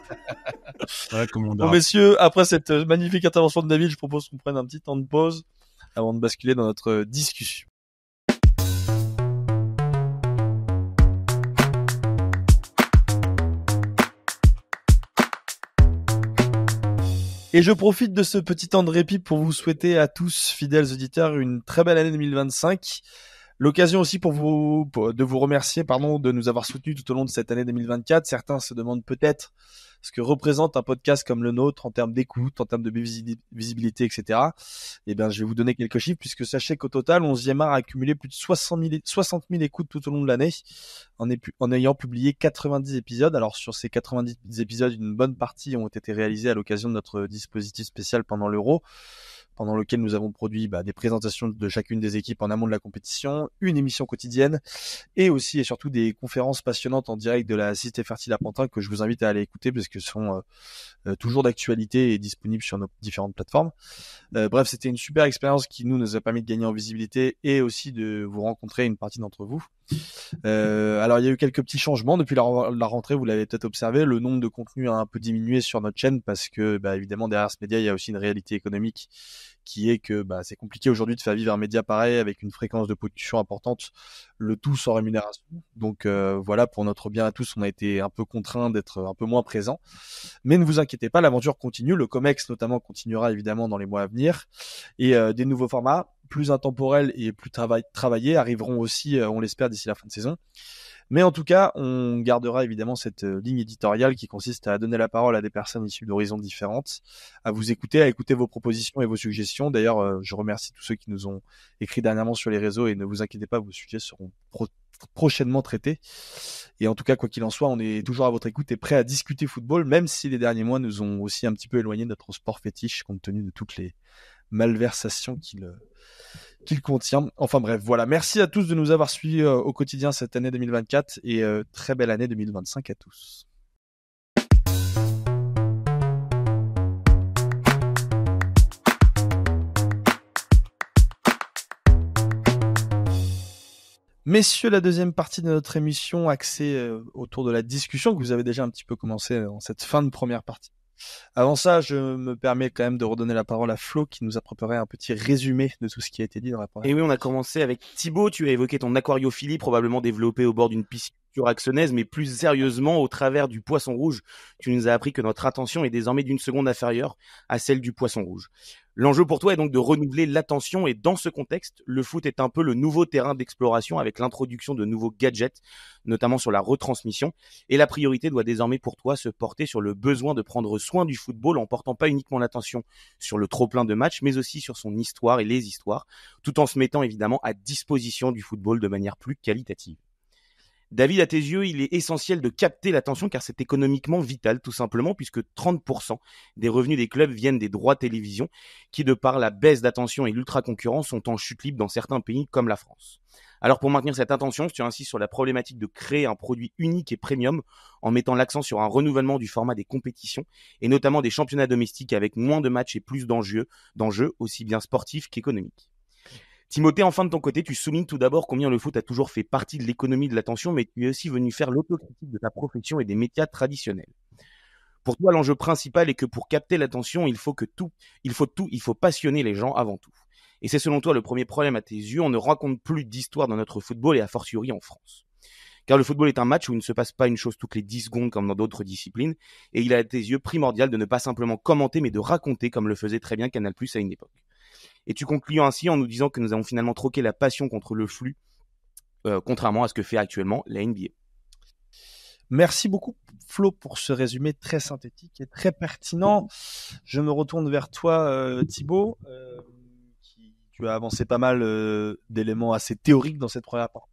Bon, messieurs, après cette magnifique intervention de David, je propose qu'on prenne un petit temps de pause avant de basculer dans notre discussion. Et je profite de ce petit temps de répit pour vous souhaiter à tous, fidèles auditeurs, une très belle année 2025. L'occasion aussi de vous remercier, de nous avoir soutenus tout au long de cette année 2024. Certains se demandent peut-être ce que représente un podcast comme le nôtre en termes d'écoute, en termes de visibilité, etc. Eh bien, je vais vous donner quelques chiffres, puisque sachez qu'au total, 11e art a accumulé plus de 60 000 écoutes tout au long de l'année, en ayant publié 90 épisodes. Alors, sur ces 90 épisodes, une bonne partie ont été réalisés à l'occasion de notre dispositif spécial pendant l'Euro. pendant lequel nous avons produit des présentations de chacune des équipes en amont de la compétition, une émission quotidienne et aussi et surtout des conférences passionnantes en direct de la Cité Fertile à Pantin que je vous invite à aller écouter parce que sont toujours d'actualité et disponibles sur nos différentes plateformes. Bref, c'était une super expérience qui nous a permis de gagner en visibilité et aussi de vous rencontrer une partie d'entre vous. Alors il y a eu quelques petits changements depuis la rentrée, vous l'avez peut-être observé, le nombre de contenus a un peu diminué sur notre chaîne parce que évidemment derrière ce média il y a aussi une réalité économique qui est que c'est compliqué aujourd'hui de faire vivre un média pareil avec une fréquence de production importante, le tout sans rémunération. Donc voilà, pour notre bien à tous, on a été un peu contraints d'être un peu moins présents. Mais ne vous inquiétez pas, l'aventure continue, le COMEX notamment continuera évidemment dans les mois à venir et des nouveaux formats plus intemporels et plus travaillés arriveront aussi, on l'espère, d'ici la fin de saison. Mais en tout cas, on gardera évidemment cette ligne éditoriale qui consiste à donner la parole à des personnes issues d'horizons différentes, à vous écouter, à écouter vos propositions et vos suggestions. D'ailleurs, je remercie tous ceux qui nous ont écrit dernièrement sur les réseaux et ne vous inquiétez pas, vos sujets seront prochainement traités. Et en tout cas, quoi qu'il en soit, on est toujours à votre écoute et prêt à discuter football, même si les derniers mois nous ont aussi un petit peu éloignés de notre sport fétiche compte tenu de toutes les malversations qu'il contient. Enfin bref, voilà. Merci à tous de nous avoir suivis au quotidien cette année 2024 et très belle année 2025 à tous. Messieurs, la deuxième partie de notre émission axée autour de la discussion que vous avez déjà un petit peu commencé dans cette fin de première partie. Avant ça, je me permets quand même de redonner la parole à Flo qui nous a préparé un petit résumé de tout ce qui a été dit dans la première. Et oui, on a commencé avec Thibaut. Tu as évoqué ton aquariophilie, probablement développée au bord d'une pisciculture axonaise, mais plus sérieusement, au travers du poisson rouge, tu nous as appris que notre attention est désormais d'une seconde inférieure à celle du poisson rouge. L'enjeu pour toi est donc de renouveler l'attention et dans ce contexte, le foot est un peu le nouveau terrain d'exploration avec l'introduction de nouveaux gadgets, notamment sur la retransmission. Et la priorité doit désormais pour toi se porter sur le besoin de prendre soin du football en portant pas uniquement l'attention sur le trop-plein de matchs, mais aussi sur son histoire et les histoires, tout en se mettant évidemment à disposition du football de manière plus qualitative. David, à tes yeux, il est essentiel de capter l'attention car c'est économiquement vital tout simplement puisque 30% des revenus des clubs viennent des droits télévision qui, de par la baisse d'attention et l'ultra-concurrence, sont en chute libre dans certains pays comme la France. Alors pour maintenir cette attention, tu insistes sur la problématique de créer un produit unique et premium en mettant l'accent sur un renouvellement du format des compétitions et notamment des championnats domestiques avec moins de matchs et plus d'enjeux aussi bien sportifs qu'économiques. Timothée, enfin de ton côté, tu soulignes tout d'abord combien le foot a toujours fait partie de l'économie de l'attention, mais tu es aussi venu faire l'autocritique de ta profession et des médias traditionnels. Pour toi, l'enjeu principal est que pour capter l'attention, il faut passionner les gens avant tout. Et c'est selon toi le premier problème à tes yeux, on ne raconte plus d'histoire dans notre football et a fortiori en France. Car le football est un match où il ne se passe pas une chose toutes les 10 secondes comme dans d'autres disciplines, et il est à tes yeux primordial de ne pas simplement commenter mais de raconter comme le faisait très bien Canal+ à une époque. Et tu conclus ainsi en nous disant que nous avons finalement troqué la passion contre le flux, contrairement à ce que fait actuellement la NBA. Merci beaucoup Flo pour ce résumé très synthétique et très pertinent. Je me retourne vers toi Thibaut, tu as avancé pas mal d'éléments assez théoriques dans cette première partie.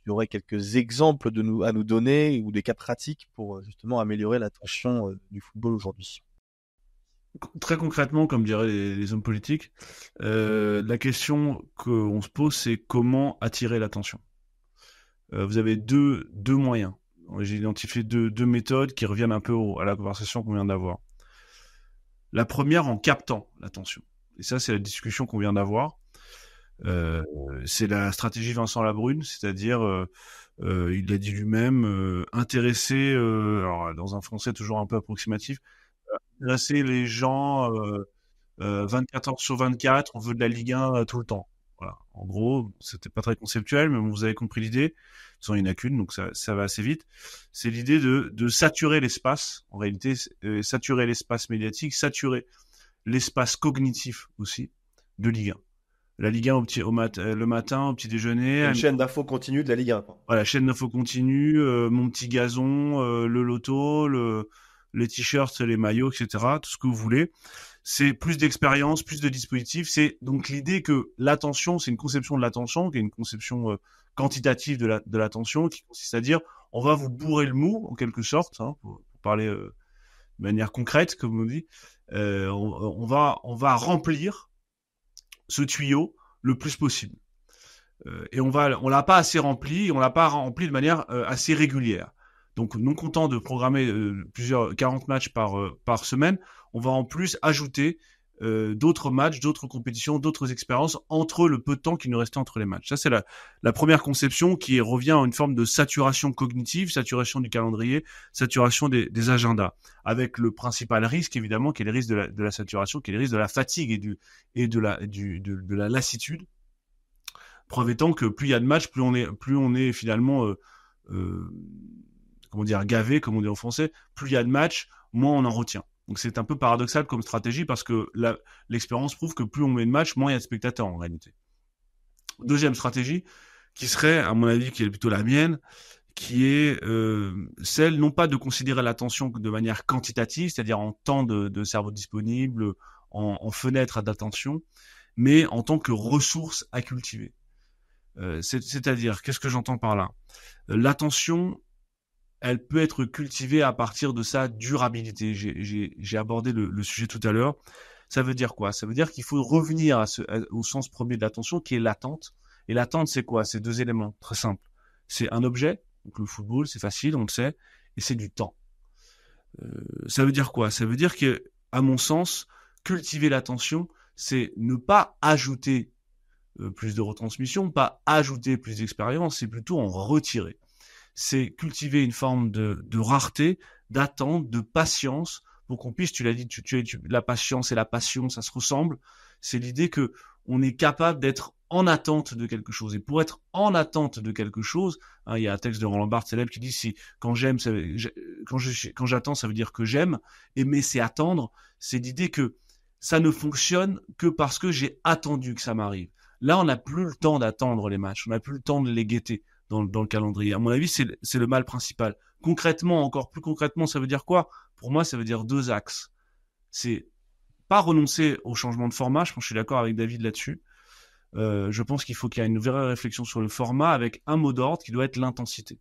Tu aurais quelques exemples à nous donner ou des cas pratiques pour justement améliorer l'attention du football aujourd'hui. Très concrètement, comme diraient les hommes politiques, la question qu'on se pose, c'est comment attirer l'attention. Vous avez deux moyens. J'ai identifié deux méthodes qui reviennent un peu à la conversation qu'on vient d'avoir. La première en captant l'attention. Et ça, c'est la discussion qu'on vient d'avoir. C'est la stratégie Vincent Labrune, c'est-à-dire, il l'a dit lui-même, intéresser, alors dans un français toujours un peu approximatif, intéresser les gens 24 heures sur 24, on veut de la Ligue 1 tout le temps. Voilà. En gros, c'était pas très conceptuel, mais vous avez compris l'idée. De toute façon, il n'y en a qu'une, donc ça va assez vite. C'est l'idée de saturer l'espace, en réalité, saturer l'espace médiatique, saturer l'espace cognitif aussi de Ligue 1. La Ligue 1 le matin, au petit déjeuner. Une chaîne d'infos continue de la Ligue 1. Quoi. Voilà, chaîne d'infos continue, mon petit gazon, le loto, les t-shirts, les maillots, etc. Tout ce que vous voulez. C'est plus d'expérience, plus de dispositifs. C'est donc l'idée que l'attention, c'est une conception de l'attention, qui est une conception quantitative de l'attention, qui consiste à dire, on va vous bourrer le mou, en quelque sorte, hein, pour parler de manière concrète, comme on dit. On va remplir ce tuyau le plus possible. Et on l'a pas assez rempli, on l'a pas rempli de manière assez régulière. Donc, non content de programmer 40 matchs par semaine, on va en plus ajouter d'autres matchs, d'autres compétitions, d'autres expériences entre le peu de temps qui nous restait entre les matchs. Ça, c'est la première conception qui revient à une forme de saturation cognitive, saturation du calendrier, saturation des agendas, avec le principal risque, évidemment, qui est le risque de la saturation, qui est le risque de la fatigue et de la lassitude. Preuve étant que plus il y a de matchs, plus on est finalement gavé, comme on dit en français. Plus il y a de matchs, moins on en retient. Donc c'est un peu paradoxal comme stratégie parce que l'expérience prouve que plus on met de matchs, moins il y a de spectateurs en réalité. Deuxième stratégie, qui serait, à mon avis, qui est plutôt la mienne, qui est celle non pas de considérer l'attention de manière quantitative, c'est-à-dire en temps de cerveau disponible, en fenêtre d'attention, mais en tant que ressource à cultiver. C'est-à-dire, qu'est-ce que j'entends par là ? L'attention, elle peut être cultivée à partir de sa durabilité. J'ai abordé le sujet tout à l'heure. Ça veut dire quoi ? Ça veut dire qu'il faut revenir au sens premier de l'attention, qui est l'attente. Et l'attente, c'est quoi ? C'est deux éléments très simples. C'est un objet, donc le football, c'est facile, on le sait, et c'est du temps. Ça veut dire quoi ? Ça veut dire que, à mon sens, cultiver l'attention, c'est ne pas ajouter plus de retransmission, pas ajouter plus d'expérience, c'est plutôt en retirer. C'est cultiver une forme de rareté, d'attente, de patience, pour qu'on puisse, tu l'as dit, la patience et la passion, ça se ressemble. C'est l'idée que on est capable d'être en attente de quelque chose. Et pour être en attente de quelque chose, il y a un texte de Roland Barthes célèbre qui dit quand j'attends, ça veut dire que j'aime. Aimer, c'est attendre. C'est l'idée que ça ne fonctionne que parce que j'ai attendu que ça m'arrive. Là, on n'a plus le temps d'attendre les matchs, on n'a plus le temps de les guetter dans le calendrier. À mon avis, c'est le mal principal. Concrètement, encore plus concrètement, ça veut dire quoi ? Pour moi, ça veut dire deux axes. C'est pas renoncer au changement de format, je pense que je suis d'accord avec David là-dessus. Je pense qu'il faut qu'il y ait une vraie réflexion sur le format avec un mot d'ordre qui doit être l'intensité.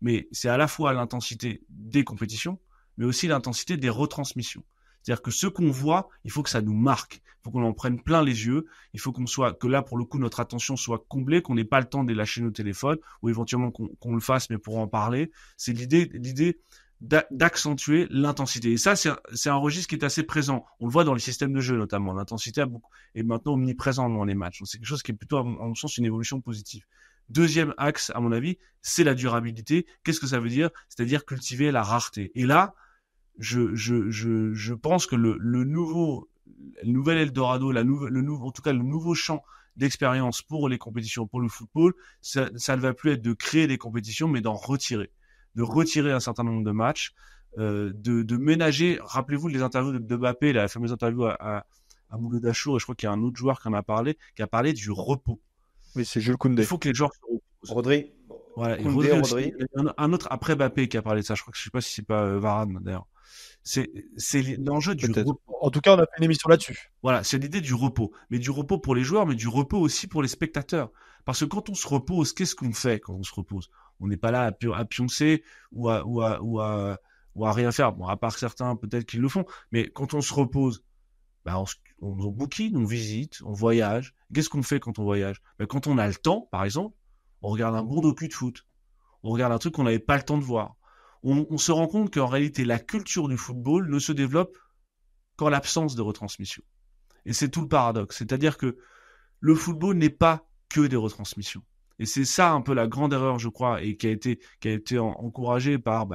Mais c'est à la fois l'intensité des compétitions, mais aussi l'intensité des retransmissions. C'est-à-dire que ce qu'on voit, il faut que ça nous marque. Il faut qu'on en prenne plein les yeux. Il faut que là, pour le coup, notre attention soit comblée, qu'on n'ait pas le temps de lâcher nos téléphones, ou éventuellement qu'on le fasse, mais pour en parler. C'est l'idée d'accentuer l'intensité. Et ça, c'est un registre qui est assez présent. On le voit dans les systèmes de jeu, notamment. L'intensité est maintenant omniprésente dans les matchs. Donc, c'est quelque chose qui est plutôt, à mon sens, une évolution positive. Deuxième axe, à mon avis, c'est la durabilité. Qu'est-ce que ça veut dire ? C'est-à-dire cultiver la rareté. Et là, je pense que le nouvel Eldorado, en tout cas le nouveau champ d'expérience pour les compétitions, pour le football, ça ne va plus être de créer des compétitions, mais d'en retirer. De retirer un certain nombre de matchs, de ménager. Rappelez-vous les interviews de Mbappé, la fameuse interview à Moulay Dachour, et je crois qu'il y a un autre joueur qui a parlé du repos. Oui, c'est Jules Koundé. Il faut que les joueurs se reposent. Rodri. Voilà, Koundé, Rodri. Un autre après Mbappé qui a parlé de ça. Je crois que je sais pas si c'est pas Varane d'ailleurs. C'est l'enjeu du repos. En tout cas, on a fait une émission là-dessus. Voilà, c'est l'idée du repos. Mais du repos pour les joueurs, mais du repos aussi pour les spectateurs. Parce que quand on se repose, qu'est-ce qu'on fait quand on se repose ? On n'est pas là à pioncer ou à rien faire. Bon, à part certains, peut-être qu'ils le font. Mais quand on se repose, on bouquine, on visite, on voyage. Qu'est-ce qu'on fait quand on voyage ? Quand on a le temps, par exemple, on regarde un bon docu de foot. On regarde un truc qu'on n'avait pas le temps de voir. On se rend compte qu'en réalité, la culture du football ne se développe qu'en l'absence de retransmission. Et c'est tout le paradoxe. C'est-à-dire que le football n'est pas que des retransmissions. Et c'est ça un peu la grande erreur, je crois, et qui a été encouragée par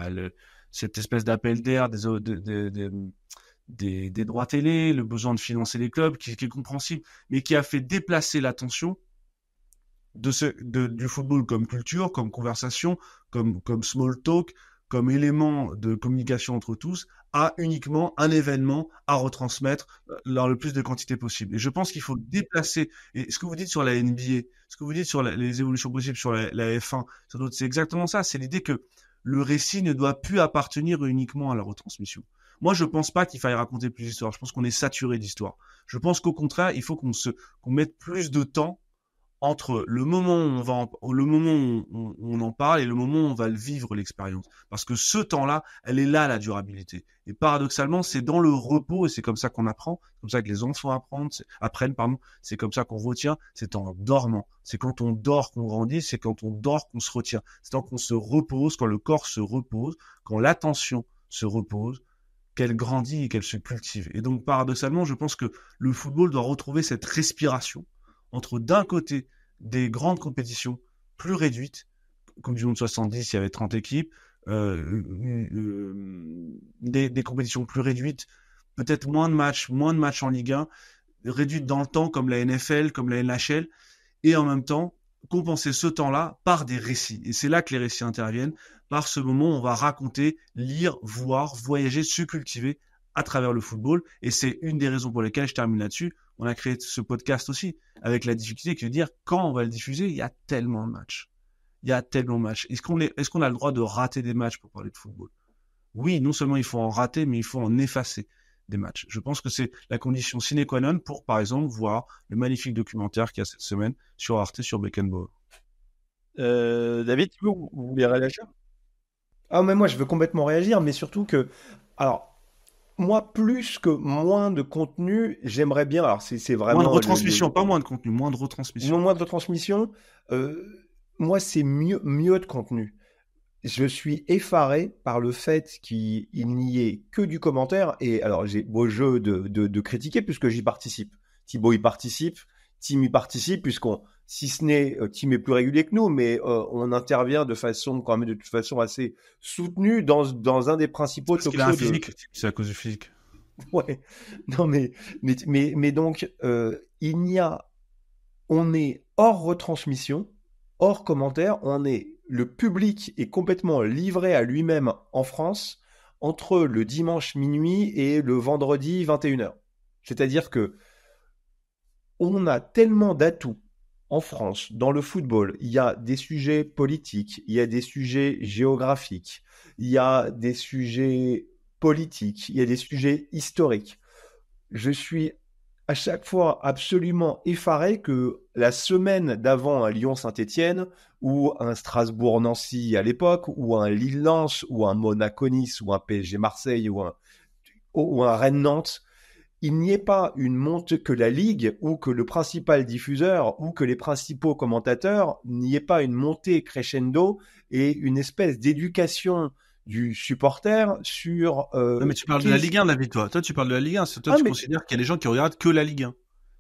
cette espèce d'appel d'air des droits télé, le besoin de financer les clubs, qui est compréhensible, mais qui a fait déplacer l'attention du football comme culture, comme conversation, comme small talk, comme élément de communication entre tous, à uniquement un événement à retransmettre dans le plus de quantité possible. Et je pense qu'il faut déplacer, et ce que vous dites sur la NBA, ce que vous dites sur les évolutions possibles sur la F1, c'est exactement ça, c'est l'idée que le récit ne doit plus appartenir uniquement à la retransmission. Moi, je pense pas qu'il faille raconter plus d'histoires, je pense qu'on est saturé d'histoires. Je pense qu'au contraire, il faut qu'on mette plus de temps entre le moment où on en parle et le moment où on va le vivre, l'expérience. Parce que ce temps-là, elle est là, la durabilité. Et paradoxalement, c'est dans le repos, et c'est comme ça qu'on apprend, c'est comme ça que les enfants apprennent, c'est comme ça qu'on retient, c'est en dormant. C'est quand on dort qu'on grandit, c'est quand on dort qu'on se retient. C'est quand on se repose, quand le corps se repose, quand l'attention se repose, qu'elle grandit et qu'elle se cultive. Et donc, paradoxalement, je pense que le football doit retrouver cette respiration entre, d'un côté, des grandes compétitions plus réduites, Coupe du Monde 70, il y avait 30 équipes, des compétitions plus réduites, peut-être moins de matchs en Ligue 1, réduites dans le temps, comme la NFL, comme la NHL, et en même temps, compenser ce temps-là par des récits. Et c'est là que les récits interviennent. Par ce moment, on va raconter, lire, voir, voyager, se cultiver à travers le football. Et c'est une des raisons pour lesquelles, je termine là-dessus, on a créé ce podcast aussi, avec la difficulté qui veut dire, quand on va le diffuser, il y a tellement de matchs. Est-ce qu'on a le droit de rater des matchs pour parler de football? Oui, non seulement il faut en rater, mais il faut en effacer des matchs. Je pense que c'est la condition sine qua non pour, par exemple, voir le magnifique documentaire qu'il y a cette semaine sur Arte, sur Beckenbauer. David, vous voulez réagir? Ah, mais moi, je veux complètement réagir, mais surtout que, alors, moi, plus que moins de contenu, j'aimerais bien, alors c'est vraiment... Moins de retransmission, pas moins de contenu, moins de retransmission. Non, moins de retransmission, moi, c'est mieux de contenu. Je suis effaré par le fait qu'il n'y ait que du commentaire, et alors, j'ai beau jeu de critiquer, puisque j'y participe. Thibaut y participe, Tim y participe, si ce n'est Tim est plus régulier que nous, mais on intervient de toute façon assez soutenue dans un des principaux talk shows. Parce qu'il a un physique, c'est à cause du physique. Ouais. Non, mais donc, on est hors retransmission, hors commentaire, le public est complètement livré à lui-même en France entre le dimanche minuit et le vendredi 21h. C'est-à-dire que on a tellement d'atouts en France, dans le football. Il y a des sujets politiques, il y a des sujets géographiques, il y a des sujets politiques, il y a des sujets historiques. Je suis à chaque fois absolument effaré que la semaine d'avant un Lyon-Saint-Étienne ou un Strasbourg-Nancy à l'époque ou un Lille-Lens ou un Monaco-Nice ou un PSG-Marseille ou un Rennes-Nantes, il n'y ait pas une montée, que la Ligue ou que le principal diffuseur ou que les principaux commentateurs n'y ait pas une montée crescendo et une espèce d'éducation du supporter sur... Non, mais tu parles de la Ligue 1, David, toi. Toi, tu parles de la Ligue 1. Toi, tu considères qu'il y a des gens qui regardent que la Ligue 1.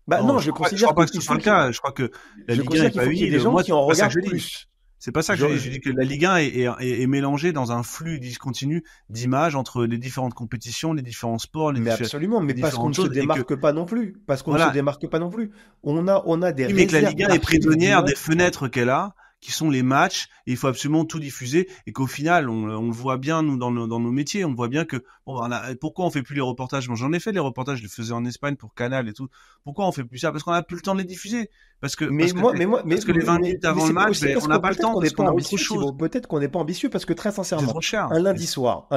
Bah non, je considère pas que ce soit le cas. Je crois que la Ligue 1 est pas unique. Il y a des gens qui en regardent plus. C'est pas ça que je dis que la Ligue 1 est mélangée dans un flux discontinu d'images entre les différentes compétitions, les différents sports, absolument, mais parce qu'on ne se démarque pas non plus. Parce qu'on ne se démarque pas non plus. On a des réserves. Mais que la Ligue 1 est prisonnière des fenêtres qu'elle a, qui sont les matchs, et il faut absolument tout diffuser, et qu'au final, on le voit bien, nous, dans nos métiers, on voit bien que, pourquoi on fait plus les reportages? Moi, j'en ai fait les reportages, je les faisais en Espagne pour Canal et tout. Pourquoi on fait plus ça? Parce qu'on a plus le temps de les diffuser. Parce que les 20 minutes avant le match, on n'a pas le temps, parce qu'on a autre chose. Peut-être qu'on n'est pas ambitieux, parce que très sincèrement, un lundi soir,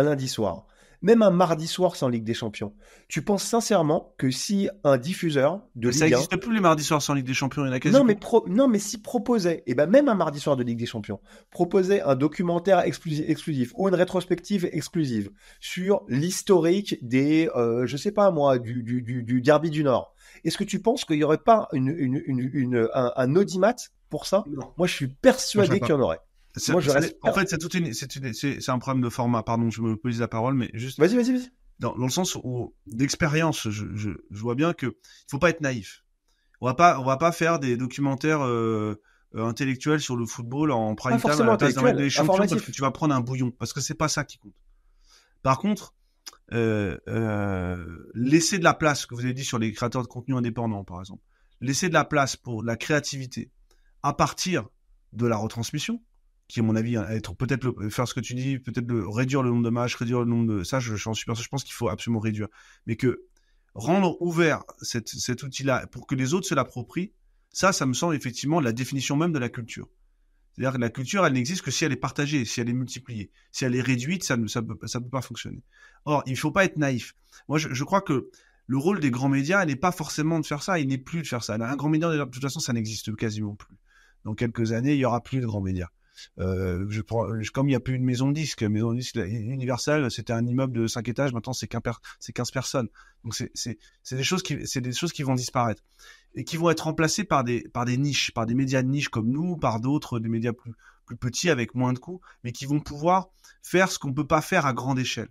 même un mardi soir sans Ligue des Champions, tu penses sincèrement que si un diffuseur de Ligue 1... Ça n'existe plus les mardis soirs sans Ligue des Champions, il y en a quasiment. Non, mais si proposait, et ben même un mardi soir de Ligue des Champions, proposait un documentaire exclusif ou une rétrospective exclusive sur l'historique des, je sais pas moi, du Derby du Nord, est-ce que tu penses qu'il y aurait pas un audimat pour ça? Non. Moi, je suis persuadé qu'il y en aurait. En fait, c'est un problème de format. Pardon, je me pose la parole, mais juste. Vas-y. Dans le sens où, d'expérience, je vois bien que il faut pas être naïf. On va pas faire des documentaires intellectuels sur le football en prime time à la place d'un match des champions, parce que tu vas prendre un bouillon, parce que c'est pas ça qui compte. Par contre, laisser de la place, que vous avez dit sur les créateurs de contenu indépendants, par exemple, laisser de la place pour la créativité à partir de la retransmission, qui à mon avis être peut-être faire ce que tu dis, peut-être réduire le nombre de matchs, réduire le nombre de ça, j'en suis persuadé, je pense qu'il faut absolument réduire, mais que rendre ouvert cet outil-là pour que les autres se l'approprient, ça me semble effectivement la définition même de la culture. C'est-à-dire que la culture, elle n'existe que si elle est partagée, si elle est multipliée. Si elle est réduite, ça peut pas fonctionner. Or, il faut pas être naïf. Moi, je crois que le rôle des grands médias n'est pas forcément de faire ça, il n'est plus de faire ça. Un grand média, de toute façon, ça n'existe quasiment plus. Dans quelques années, il y aura plus de grands médias. Comme il n'y a plus une maison de disques Universal, c'était un immeuble de 5 étages, maintenant c'est 15 personnes. Donc c'est des choses qui vont disparaître et qui vont être remplacées par des niches, par des médias de niche comme nous, par d'autres, des médias plus petits avec moins de coûts, mais qui vont pouvoir faire ce qu'on peut pas faire à grande échelle.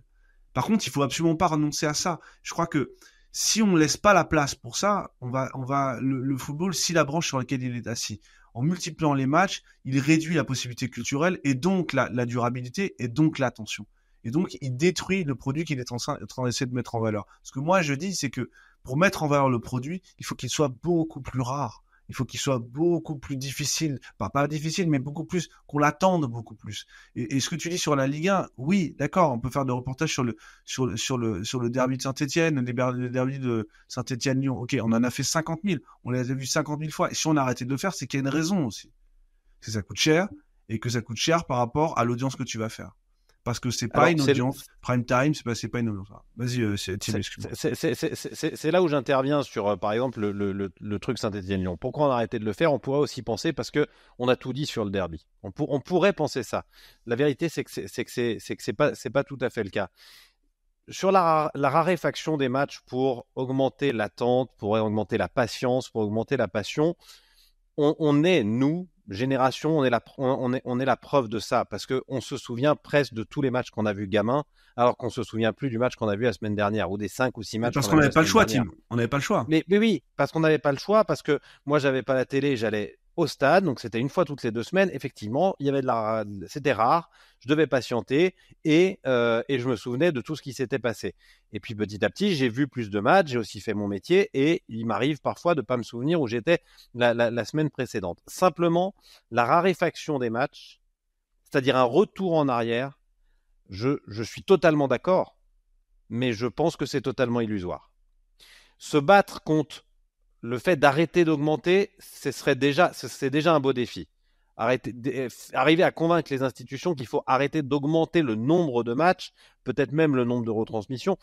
Par contre, il faut absolument pas renoncer à ça. Je crois que si on laisse pas la place pour ça, le football, si la branche sur laquelle il est assis, en multipliant les matchs, il réduit la possibilité culturelle et donc la durabilité et donc l'attention. Et donc, il détruit le produit qu'il est en train d'essayer de mettre en valeur. Ce que moi, je dis, c'est que pour mettre en valeur le produit, il faut qu'il soit beaucoup plus rare. Il faut qu'il soit beaucoup plus difficile. Pas difficile, mais beaucoup plus, qu'on l'attende beaucoup plus. Et ce que tu dis sur la Ligue 1, oui, d'accord, on peut faire des reportages sur le derby de Saint-Etienne, le derby de Saint-Etienne-Lyon. Ok, on en a fait 50 000. On les a vus 50 000 fois. Et si on a arrêté de le faire, c'est qu'il y a une raison aussi. C'est que ça coûte cher et que ça coûte cher par rapport à l'audience que tu vas faire. Parce que c'est pas une audience prime time, c'est pas une audience. Vas-y, excuse-moi. C'est là où j'interviens sur, par exemple, le truc Saint-Etienne-Lyon. Pourquoi on a arrêté de le faire? On pourrait aussi penser parce que on a tout dit sur le derby. On pourrait penser ça. La vérité, c'est que c'est pas tout à fait le cas. Sur la raréfaction des matchs pour augmenter l'attente, pour augmenter la patience, pour augmenter la passion, on est, nous, génération, on est la preuve de ça, parce qu'on se souvient presque de tous les matchs qu'on a vus gamin, alors qu'on se souvient plus du match qu'on a vu la semaine dernière, ou des 5 ou 6 matchs. Parce qu'on n'avait pas le choix, Tim. On n'avait pas le choix. Mais oui, parce qu'on n'avait pas le choix, parce que moi, j'avais pas la télé, j'allais au stade, donc c'était une fois toutes les 2 semaines. Effectivement, il y avait c'était rare, je devais patienter et je me souvenais de tout ce qui s'était passé. Et puis petit à petit, j'ai vu plus de matchs, j'ai aussi fait mon métier et il m'arrive parfois de pas me souvenir où j'étais la semaine précédente. Simplement, la raréfaction des matchs, c'est-à-dire un retour en arrière, je suis totalement d'accord, mais je pense que c'est totalement illusoire. Se battre contre le fait d'arrêter d'augmenter, c'est déjà un beau défi. Arriver à convaincre les institutions qu'il faut arrêter d'augmenter le nombre de matchs, peut-être même le nombre de retransmissions,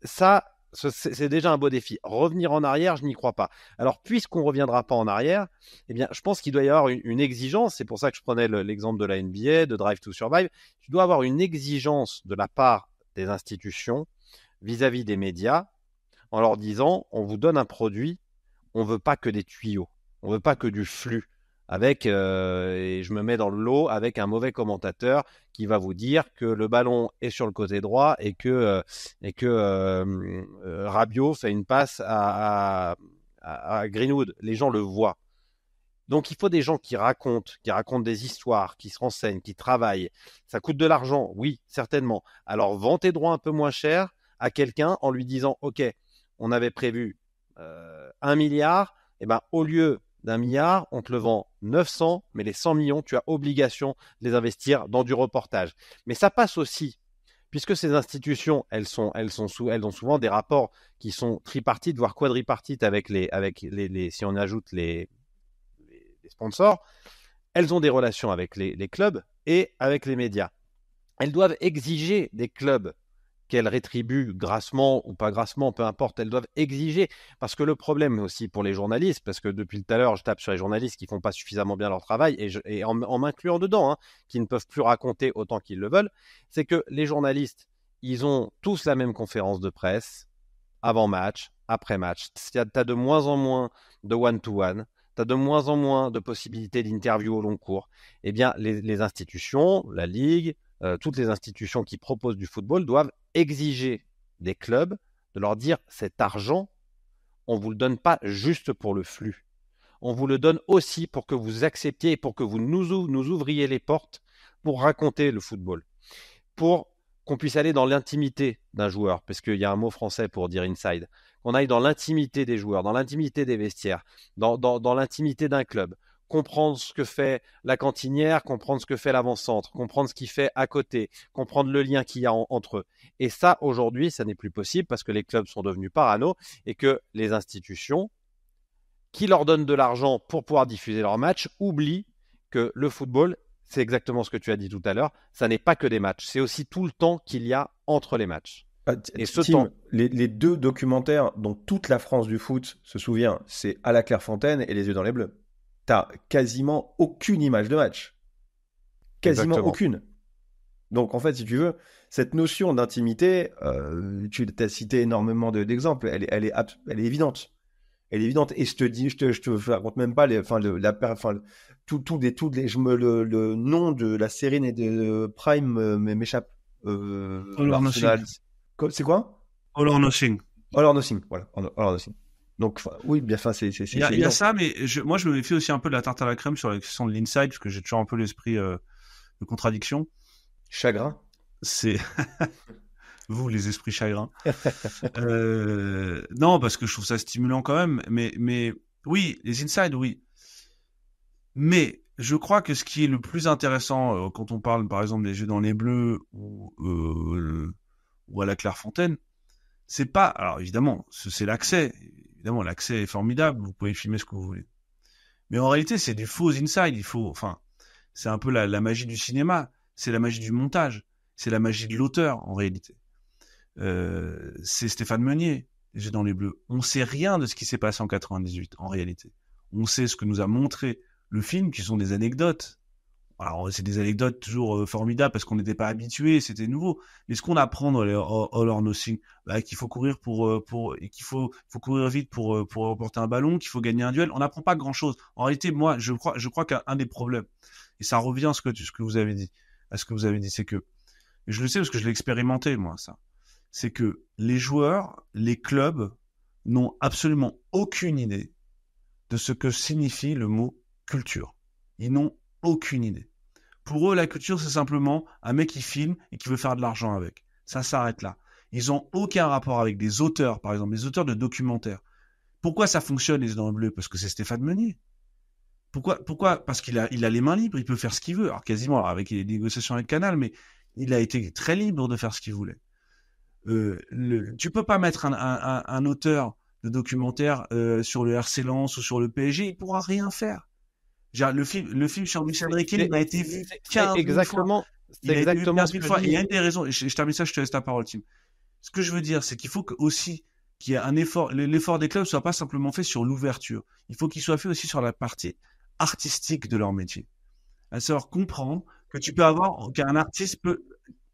ça, c'est déjà un beau défi. Revenir en arrière, je n'y crois pas. Alors, puisqu'on ne reviendra pas en arrière, eh bien, je pense qu'il doit y avoir une exigence. C'est pour ça que je prenais l'exemple de la NBA, de Drive to Survive. Tu dois avoir une exigence de la part des institutions vis-à-vis des médias en leur disant, on vous donne un produit, on veut pas que des tuyaux, on veut pas que du flux. Et je me mets dans le lot avec un mauvais commentateur qui va vous dire que le ballon est sur le côté droit et que Rabiot fait une passe à Greenwood. Les gens le voient. Donc il faut des gens qui racontent des histoires, qui se renseignent, qui travaillent. Ça coûte de l'argent, oui, certainement. Alors vends tes droits un peu moins cher à quelqu'un en lui disant, ok, on avait prévu 1 milliard, et ben au lieu d'1 milliard, on te le vend 900, mais les 100 millions, tu as obligation de les investir dans du reportage. Mais ça passe aussi, puisque ces institutions, elles ont souvent des rapports qui sont tripartites, voire quadripartites avec si on ajoute les sponsors, elles ont des relations avec les clubs et avec les médias. Elles doivent exiger des clubs qu'elles rétribuent grassement ou pas grassement, peu importe, elles doivent exiger. Parce que le problème aussi pour les journalistes, parce que depuis tout à l'heure, je tape sur les journalistes qui font pas suffisamment bien leur travail, et en m'incluant dedans, qui ne peuvent plus raconter autant qu'ils le veulent, c'est que les journalistes, ils ont tous la même conférence de presse, avant match, après match. Tu as de moins en moins de one-to-one, tu as de moins en moins de possibilités d'interview au long cours. Eh bien, les institutions, la Ligue, toutes les institutions qui proposent du football doivent exiger des clubs de leur dire cet argent, on ne vous le donne pas juste pour le flux. On vous le donne aussi pour que vous acceptiez et pour que vous nous ouvriez les portes pour raconter le football. Pour qu'on puisse aller dans l'intimité d'un joueur, parce qu'il y a un mot français pour dire inside, qu'on aille dans l'intimité des joueurs, dans l'intimité des vestiaires, dans l'intimité d'un club. Comprendre ce que fait la cantinière, comprendre ce que fait l'avant-centre, comprendre ce qu'il fait à côté, comprendre le lien qu'il y a entre eux. Et ça, aujourd'hui, ça n'est plus possible parce que les clubs sont devenus parano et que les institutions qui leur donnent de l'argent pour pouvoir diffuser leurs matchs oublient que le football, c'est exactement ce que tu as dit tout à l'heure, ça n'est pas que des matchs, c'est aussi tout le temps qu'il y a entre les matchs. Et ce Tim, temps, les deux documentaires dont toute la France du foot se souvient, c'est À la Clairefontaine et Les yeux dans les bleus. T'as quasiment aucune image de match. Quasiment exactement. aucune. Donc en fait, si tu veux, cette notion d'intimité, tu as cité énormément d'exemples, elle est évidente. Elle est évidente. Et je te dis, je te raconte même pas le nom de la série de Prime m'échappe. All or Arsenal. Nothing. C'est quoi? All or Nothing. All or Nothing. Voilà. All or Nothing. Donc oui, bien, enfin, c'est Il y a évident. ça, mais moi, je me méfie aussi un peu de la tarte à la crème sur la question de l'inside, parce que j'ai toujours un peu l'esprit de contradiction. Chagrin. C'est vous, les esprits chagrins. Non, parce que je trouve ça stimulant quand même. Mais oui, les inside, oui. Mais je crois que ce qui est le plus intéressant quand on parle, par exemple, des Jeux dans les Bleus ou à la Clairefontaine, c'est pas. Alors évidemment, c'est l'accès. Évidemment, l'accès est formidable. Vous pouvez filmer ce que vous voulez. Mais en réalité, c'est du faux inside. Enfin, c'est un peu la magie du cinéma. C'est la magie du montage. C'est la magie de l'auteur, en réalité. C'est Stéphane Meunier, Les Jeux dans les Bleus. On sait rien de ce qui s'est passé en 98, en réalité. On sait ce que nous a montré le film, qui sont des anecdotes. Alors, c'est des anecdotes toujours formidables parce qu'on n'était pas habitués, c'était nouveau. Mais ce qu'on apprend dans les All or Nothing, qu'il faut courir et qu'il faut courir vite pour remporter un ballon, qu'il faut gagner un duel, on n'apprend pas grand chose. En réalité, moi, je crois qu'un des problèmes, et ça revient à ce que vous avez dit, c'est que, et je le sais parce que je l'ai expérimenté, moi, ça. C'est que les joueurs, les clubs n'ont absolument aucune idée de ce que signifie le mot culture. Ils n'ont aucune idée. Pour eux, la culture, c'est simplement un mec qui filme et qui veut faire de l'argent avec. Ça s'arrête là. Ils n'ont aucun rapport avec des auteurs, par exemple, des auteurs de documentaires. Pourquoi ça fonctionne, les dans le bleu? Parce que c'est Stéphane Meunier. Pourquoi? Parce qu'il a les mains libres, il peut faire ce qu'il veut. Alors quasiment, avec les négociations avec Canal, mais il a été très libre de faire ce qu'il voulait. Tu peux pas mettre un auteur de documentaire sur le RC Lens ou sur le PSG, il pourra rien faire. Le film sur Michel Riquet, il a été vu 15 000 fois. Il a été vu 15 000 fois. Et il y a une des raisons. Je termine ça, je te laisse ta parole, Tim. Ce que je veux dire, c'est qu'il faut aussi qu'il y ait un effort. L'effort des clubs soit pas simplement fait sur l'ouverture. Il faut qu'il soit fait aussi sur la partie artistique de leur métier. À savoir comprendre que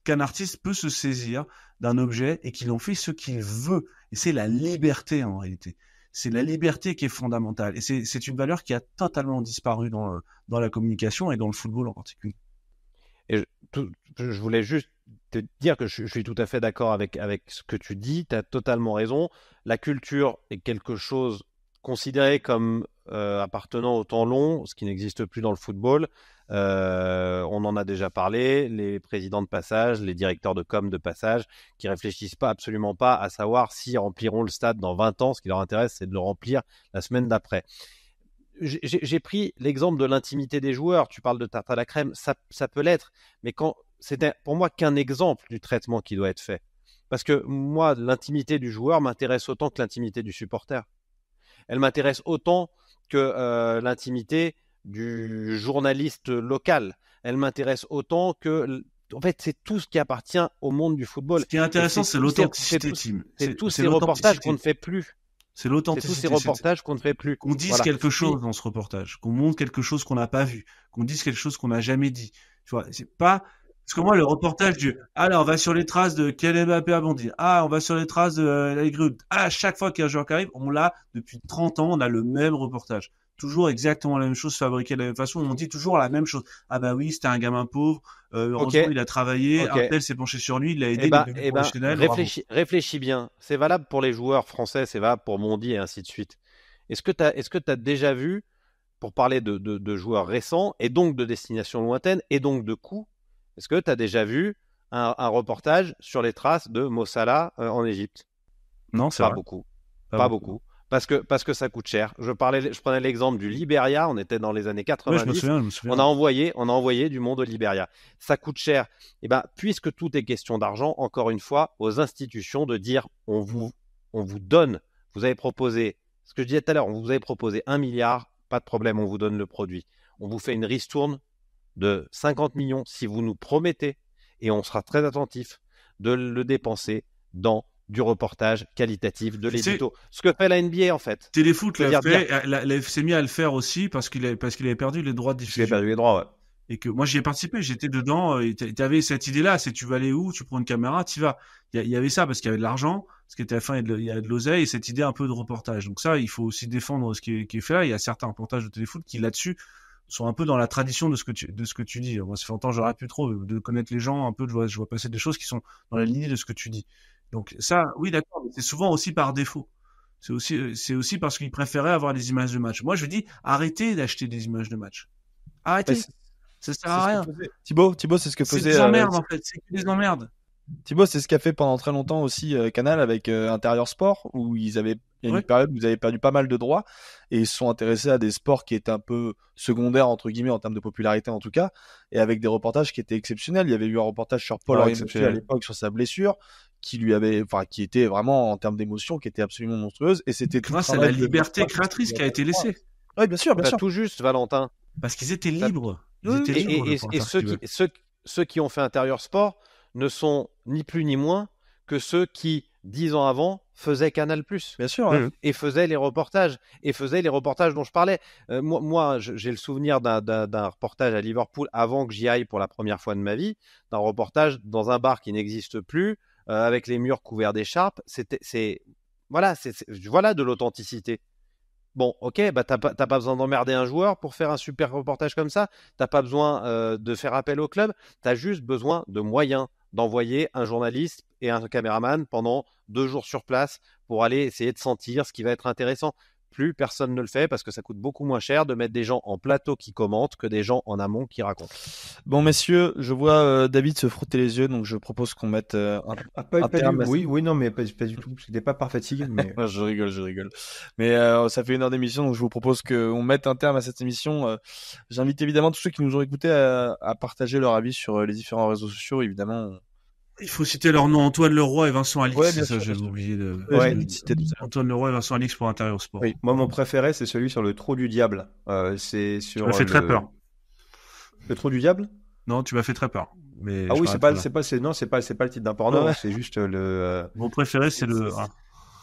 qu'un artiste peut se saisir d'un objet et qu'il en fait ce qu'il veut. Et c'est la liberté, en réalité. C'est la liberté qui est fondamentale. Et c'est une valeur qui a totalement disparu dans la communication et dans le football en particulier. Et je voulais juste te dire que je suis tout à fait d'accord avec ce que tu dis. Tu as totalement raison. La culture est quelque chose considéré comme appartenant au temps long, ce qui n'existe plus dans le football. On en a déjà parlé, les présidents de passage, les directeurs de com de passage, qui réfléchissent absolument pas à savoir s'ils rempliront le stade dans 20 ans. Ce qui leur intéresse, c'est de le remplir la semaine d'après. J'ai pris l'exemple de l'intimité des joueurs. Tu parles de tarte à la crème, ça peut l'être, mais c'était pour moi qu'un exemple du traitement qui doit être fait. Parce que moi, l'intimité du joueur m'intéresse autant que l'intimité du supporter. Elle m'intéresse autant que l'intimité du journaliste local. Elle m'intéresse autant que... En fait, c'est tout ce qui appartient au monde du football. Ce qui est intéressant, c'est l'authenticité, Tim. C'est tous ces reportages qu'on ne fait plus. C'est l'authenticité. C'est tous ces reportages qu'on ne fait plus. Qu'on dise quelque chose dans ce reportage, qu'on montre quelque chose qu'on n'a pas vu, qu'on dise quelque chose qu'on n'a jamais dit. Tu vois, c'est pas... Parce que moi, le reportage alors on va sur les traces de Kylian Mbappé a bondi. On va sur les traces de la Grud. À chaque fois qu'il y a un joueur qui arrive, on l'a depuis 30 ans, on a le même reportage. Toujours exactement la même chose, fabriqué de la même façon. On dit toujours la même chose. Bah oui, c'était un gamin pauvre. Heureusement, il a travaillé. Un tel s'est penché sur lui, il l'a aidé. Réfléchis bien. C'est valable pour les joueurs français, c'est valable pour Mondi et ainsi de suite. Est-ce que tu as déjà vu, pour parler de joueurs récents et donc de destinations lointaines et donc de coûts, est-ce que tu as déjà vu un reportage sur les traces de Mo Salah en Égypte? Non, c'est pas beaucoup. Pas beaucoup. Parce que ça coûte cher. Je prenais l'exemple du Libéria. On était dans les années 90. Ouais, je me souviens. On a envoyé du monde au Libéria. Ça coûte cher. Et puisque tout est question d'argent, encore une fois, aux institutions de dire on vous donne. Vous avez proposé ce que je disais tout à l'heure. On vous avait proposé 1 milliard. Pas de problème. On vous donne le produit. On vous fait une ristourne de 50 millions si vous nous promettez, et on sera très attentif, de le dépenser dans du reportage qualitatif, de l'édito. Ce que fait la NBA, en fait. Téléfoot l'a fait, la s'est mis à le faire aussi parce qu'il avait perdu les droits de diffusion. Il avait perdu les droits, ouais. Et que moi, j'y ai participé, j'étais dedans, et t'avais cette idée-là, c'est tu vas aller où, tu prends une caméra, t'y vas. Il y avait ça parce qu'il y avait de l'argent, parce que TF1, il y a de l'oseille, et cette idée un peu de reportage. Donc ça, il faut aussi défendre ce qui est fait là. Il y a certains reportages de Téléfoot qui, là-dessus, sont un peu dans la tradition de ce que tu dis. Moi, ça fait longtemps, j'aurais pu trop de connaître les gens, un peu, je vois passer des choses qui sont dans la lignée de ce que tu dis. Donc ça, oui, d'accord, mais c'est souvent aussi par défaut. C'est aussi parce qu'ils préféraient avoir des images de match. Moi, je dis, arrêtez d'acheter des images de match. Arrêtez. Ça sert à rien. Thibaut, c'est ce que faisait. C'est des emmerdes, en fait. C'est des emmerdes. Thibaut, c'est ce qu'a fait pendant très longtemps aussi Canal avec Intérieur Sport, où il y a une période où ils avaient perdu pas mal de droits et ils se sont intéressés à des sports qui étaient un peu secondaires entre guillemets en termes de popularité en tout cas, et avec des reportages qui étaient exceptionnels. Il y avait eu un reportage sur Paul Henri Mathieu à l'époque sur sa blessure, qui était vraiment en termes d'émotion, qui était absolument monstrueuse, et c'était grâce à la liberté créatrice qui a été laissée. Oui, bien sûr. Tout juste, Valentin. Parce qu'ils étaient libres. Et ceux qui ont fait Intérieur Sport ne sont ni plus ni moins que ceux qui, 10 ans avant, faisaient Canal+. Bien sûr. Hein. Et faisaient les reportages dont je parlais. Moi, j'ai le souvenir d'un reportage à Liverpool avant que j'y aille pour la première fois de ma vie, d'un reportage dans un bar qui n'existe plus, avec les murs couverts d'écharpes. Voilà de l'authenticité. Bon, ok, bah t'as pas besoin d'emmerder un joueur pour faire un super reportage comme ça. T'as pas besoin de faire appel au club. T'as juste besoin de moyens d'envoyer un journaliste et un caméraman pendant 2 jours sur place pour aller essayer de sentir ce qui va être intéressant. Plus personne ne le fait parce que ça coûte beaucoup moins cher de mettre des gens en plateau qui commentent que des gens en amont qui racontent. Bon, messieurs, je vois David se frotter les yeux, donc je propose qu'on mette un terme. Oui, non, mais pas du tout. C'était pas par fatigue, mais. Je rigole. Mais ça fait 1 heure d'émission, donc je vous propose qu'on mette un terme à cette émission. J'invite évidemment tous ceux qui nous ont écoutés à partager leur avis sur les différents réseaux sociaux, évidemment. Il faut citer leur nom, Antoine Leroy et Vincent Alix. Ouais, bien ça, sûr. j'ai oublié de citer tout ça. Antoine Leroy et Vincent Alix pour Intérieur Sport. Oui. Moi, mon préféré, c'est celui sur le trou du diable. C'est sur. Tu m'as fait très peur. Le trou du diable? Non, tu m'as fait très peur. Mais oui, c'est pas le titre d'un porno. Ouais. C'est juste le. Mon préféré, c'est le.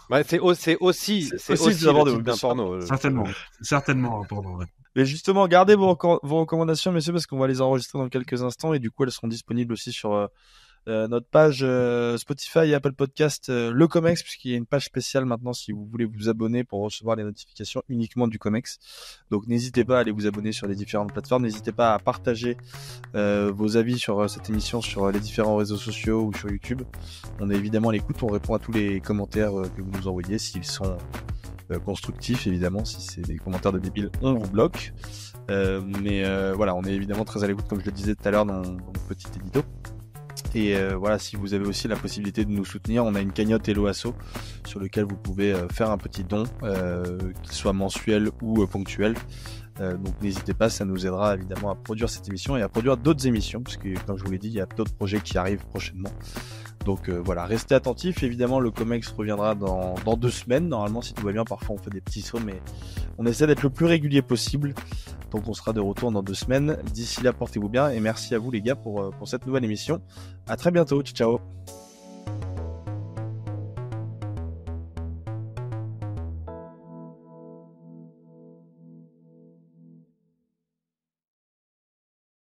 Ouais, c'est aussi le titre d'un porno. Certainement un porno. Ouais. Mais justement, gardez vos recommandations, messieurs, parce qu'on va les enregistrer dans quelques instants et du coup, elles seront disponibles aussi sur notre page Spotify et Apple Podcast le Comex, puisqu'il y a une page spéciale maintenant si vous voulez vous abonner pour recevoir les notifications uniquement du Comex. Donc n'hésitez pas à aller vous abonner sur les différentes plateformes, n'hésitez pas à partager vos avis sur cette émission sur les différents réseaux sociaux ou sur YouTube. On est évidemment à l'écoute, on répond à tous les commentaires que vous nous envoyez s'ils sont constructifs, évidemment. Si c'est des commentaires de débiles, on vous bloque. Mais voilà, on est évidemment très à l'écoute, comme je le disais tout à l'heure dans mon petit édito. Et voilà, si vous avez aussi la possibilité de nous soutenir, on a une cagnotte Hello Asso sur lequel vous pouvez faire un petit don, qu'il soit mensuel ou ponctuel. Donc n'hésitez pas, ça nous aidera évidemment à produire cette émission et à produire d'autres émissions, parce que comme je vous l'ai dit, il y a d'autres projets qui arrivent prochainement. Donc voilà, restez attentifs. Évidemment, le Comex reviendra dans 2 semaines. Normalement, si tout va bien, parfois on fait des petits sauts, mais on essaie d'être le plus régulier possible. Donc on sera de retour dans 2 semaines. D'ici là, portez-vous bien et merci à vous les gars pour cette nouvelle émission. À très bientôt, ciao.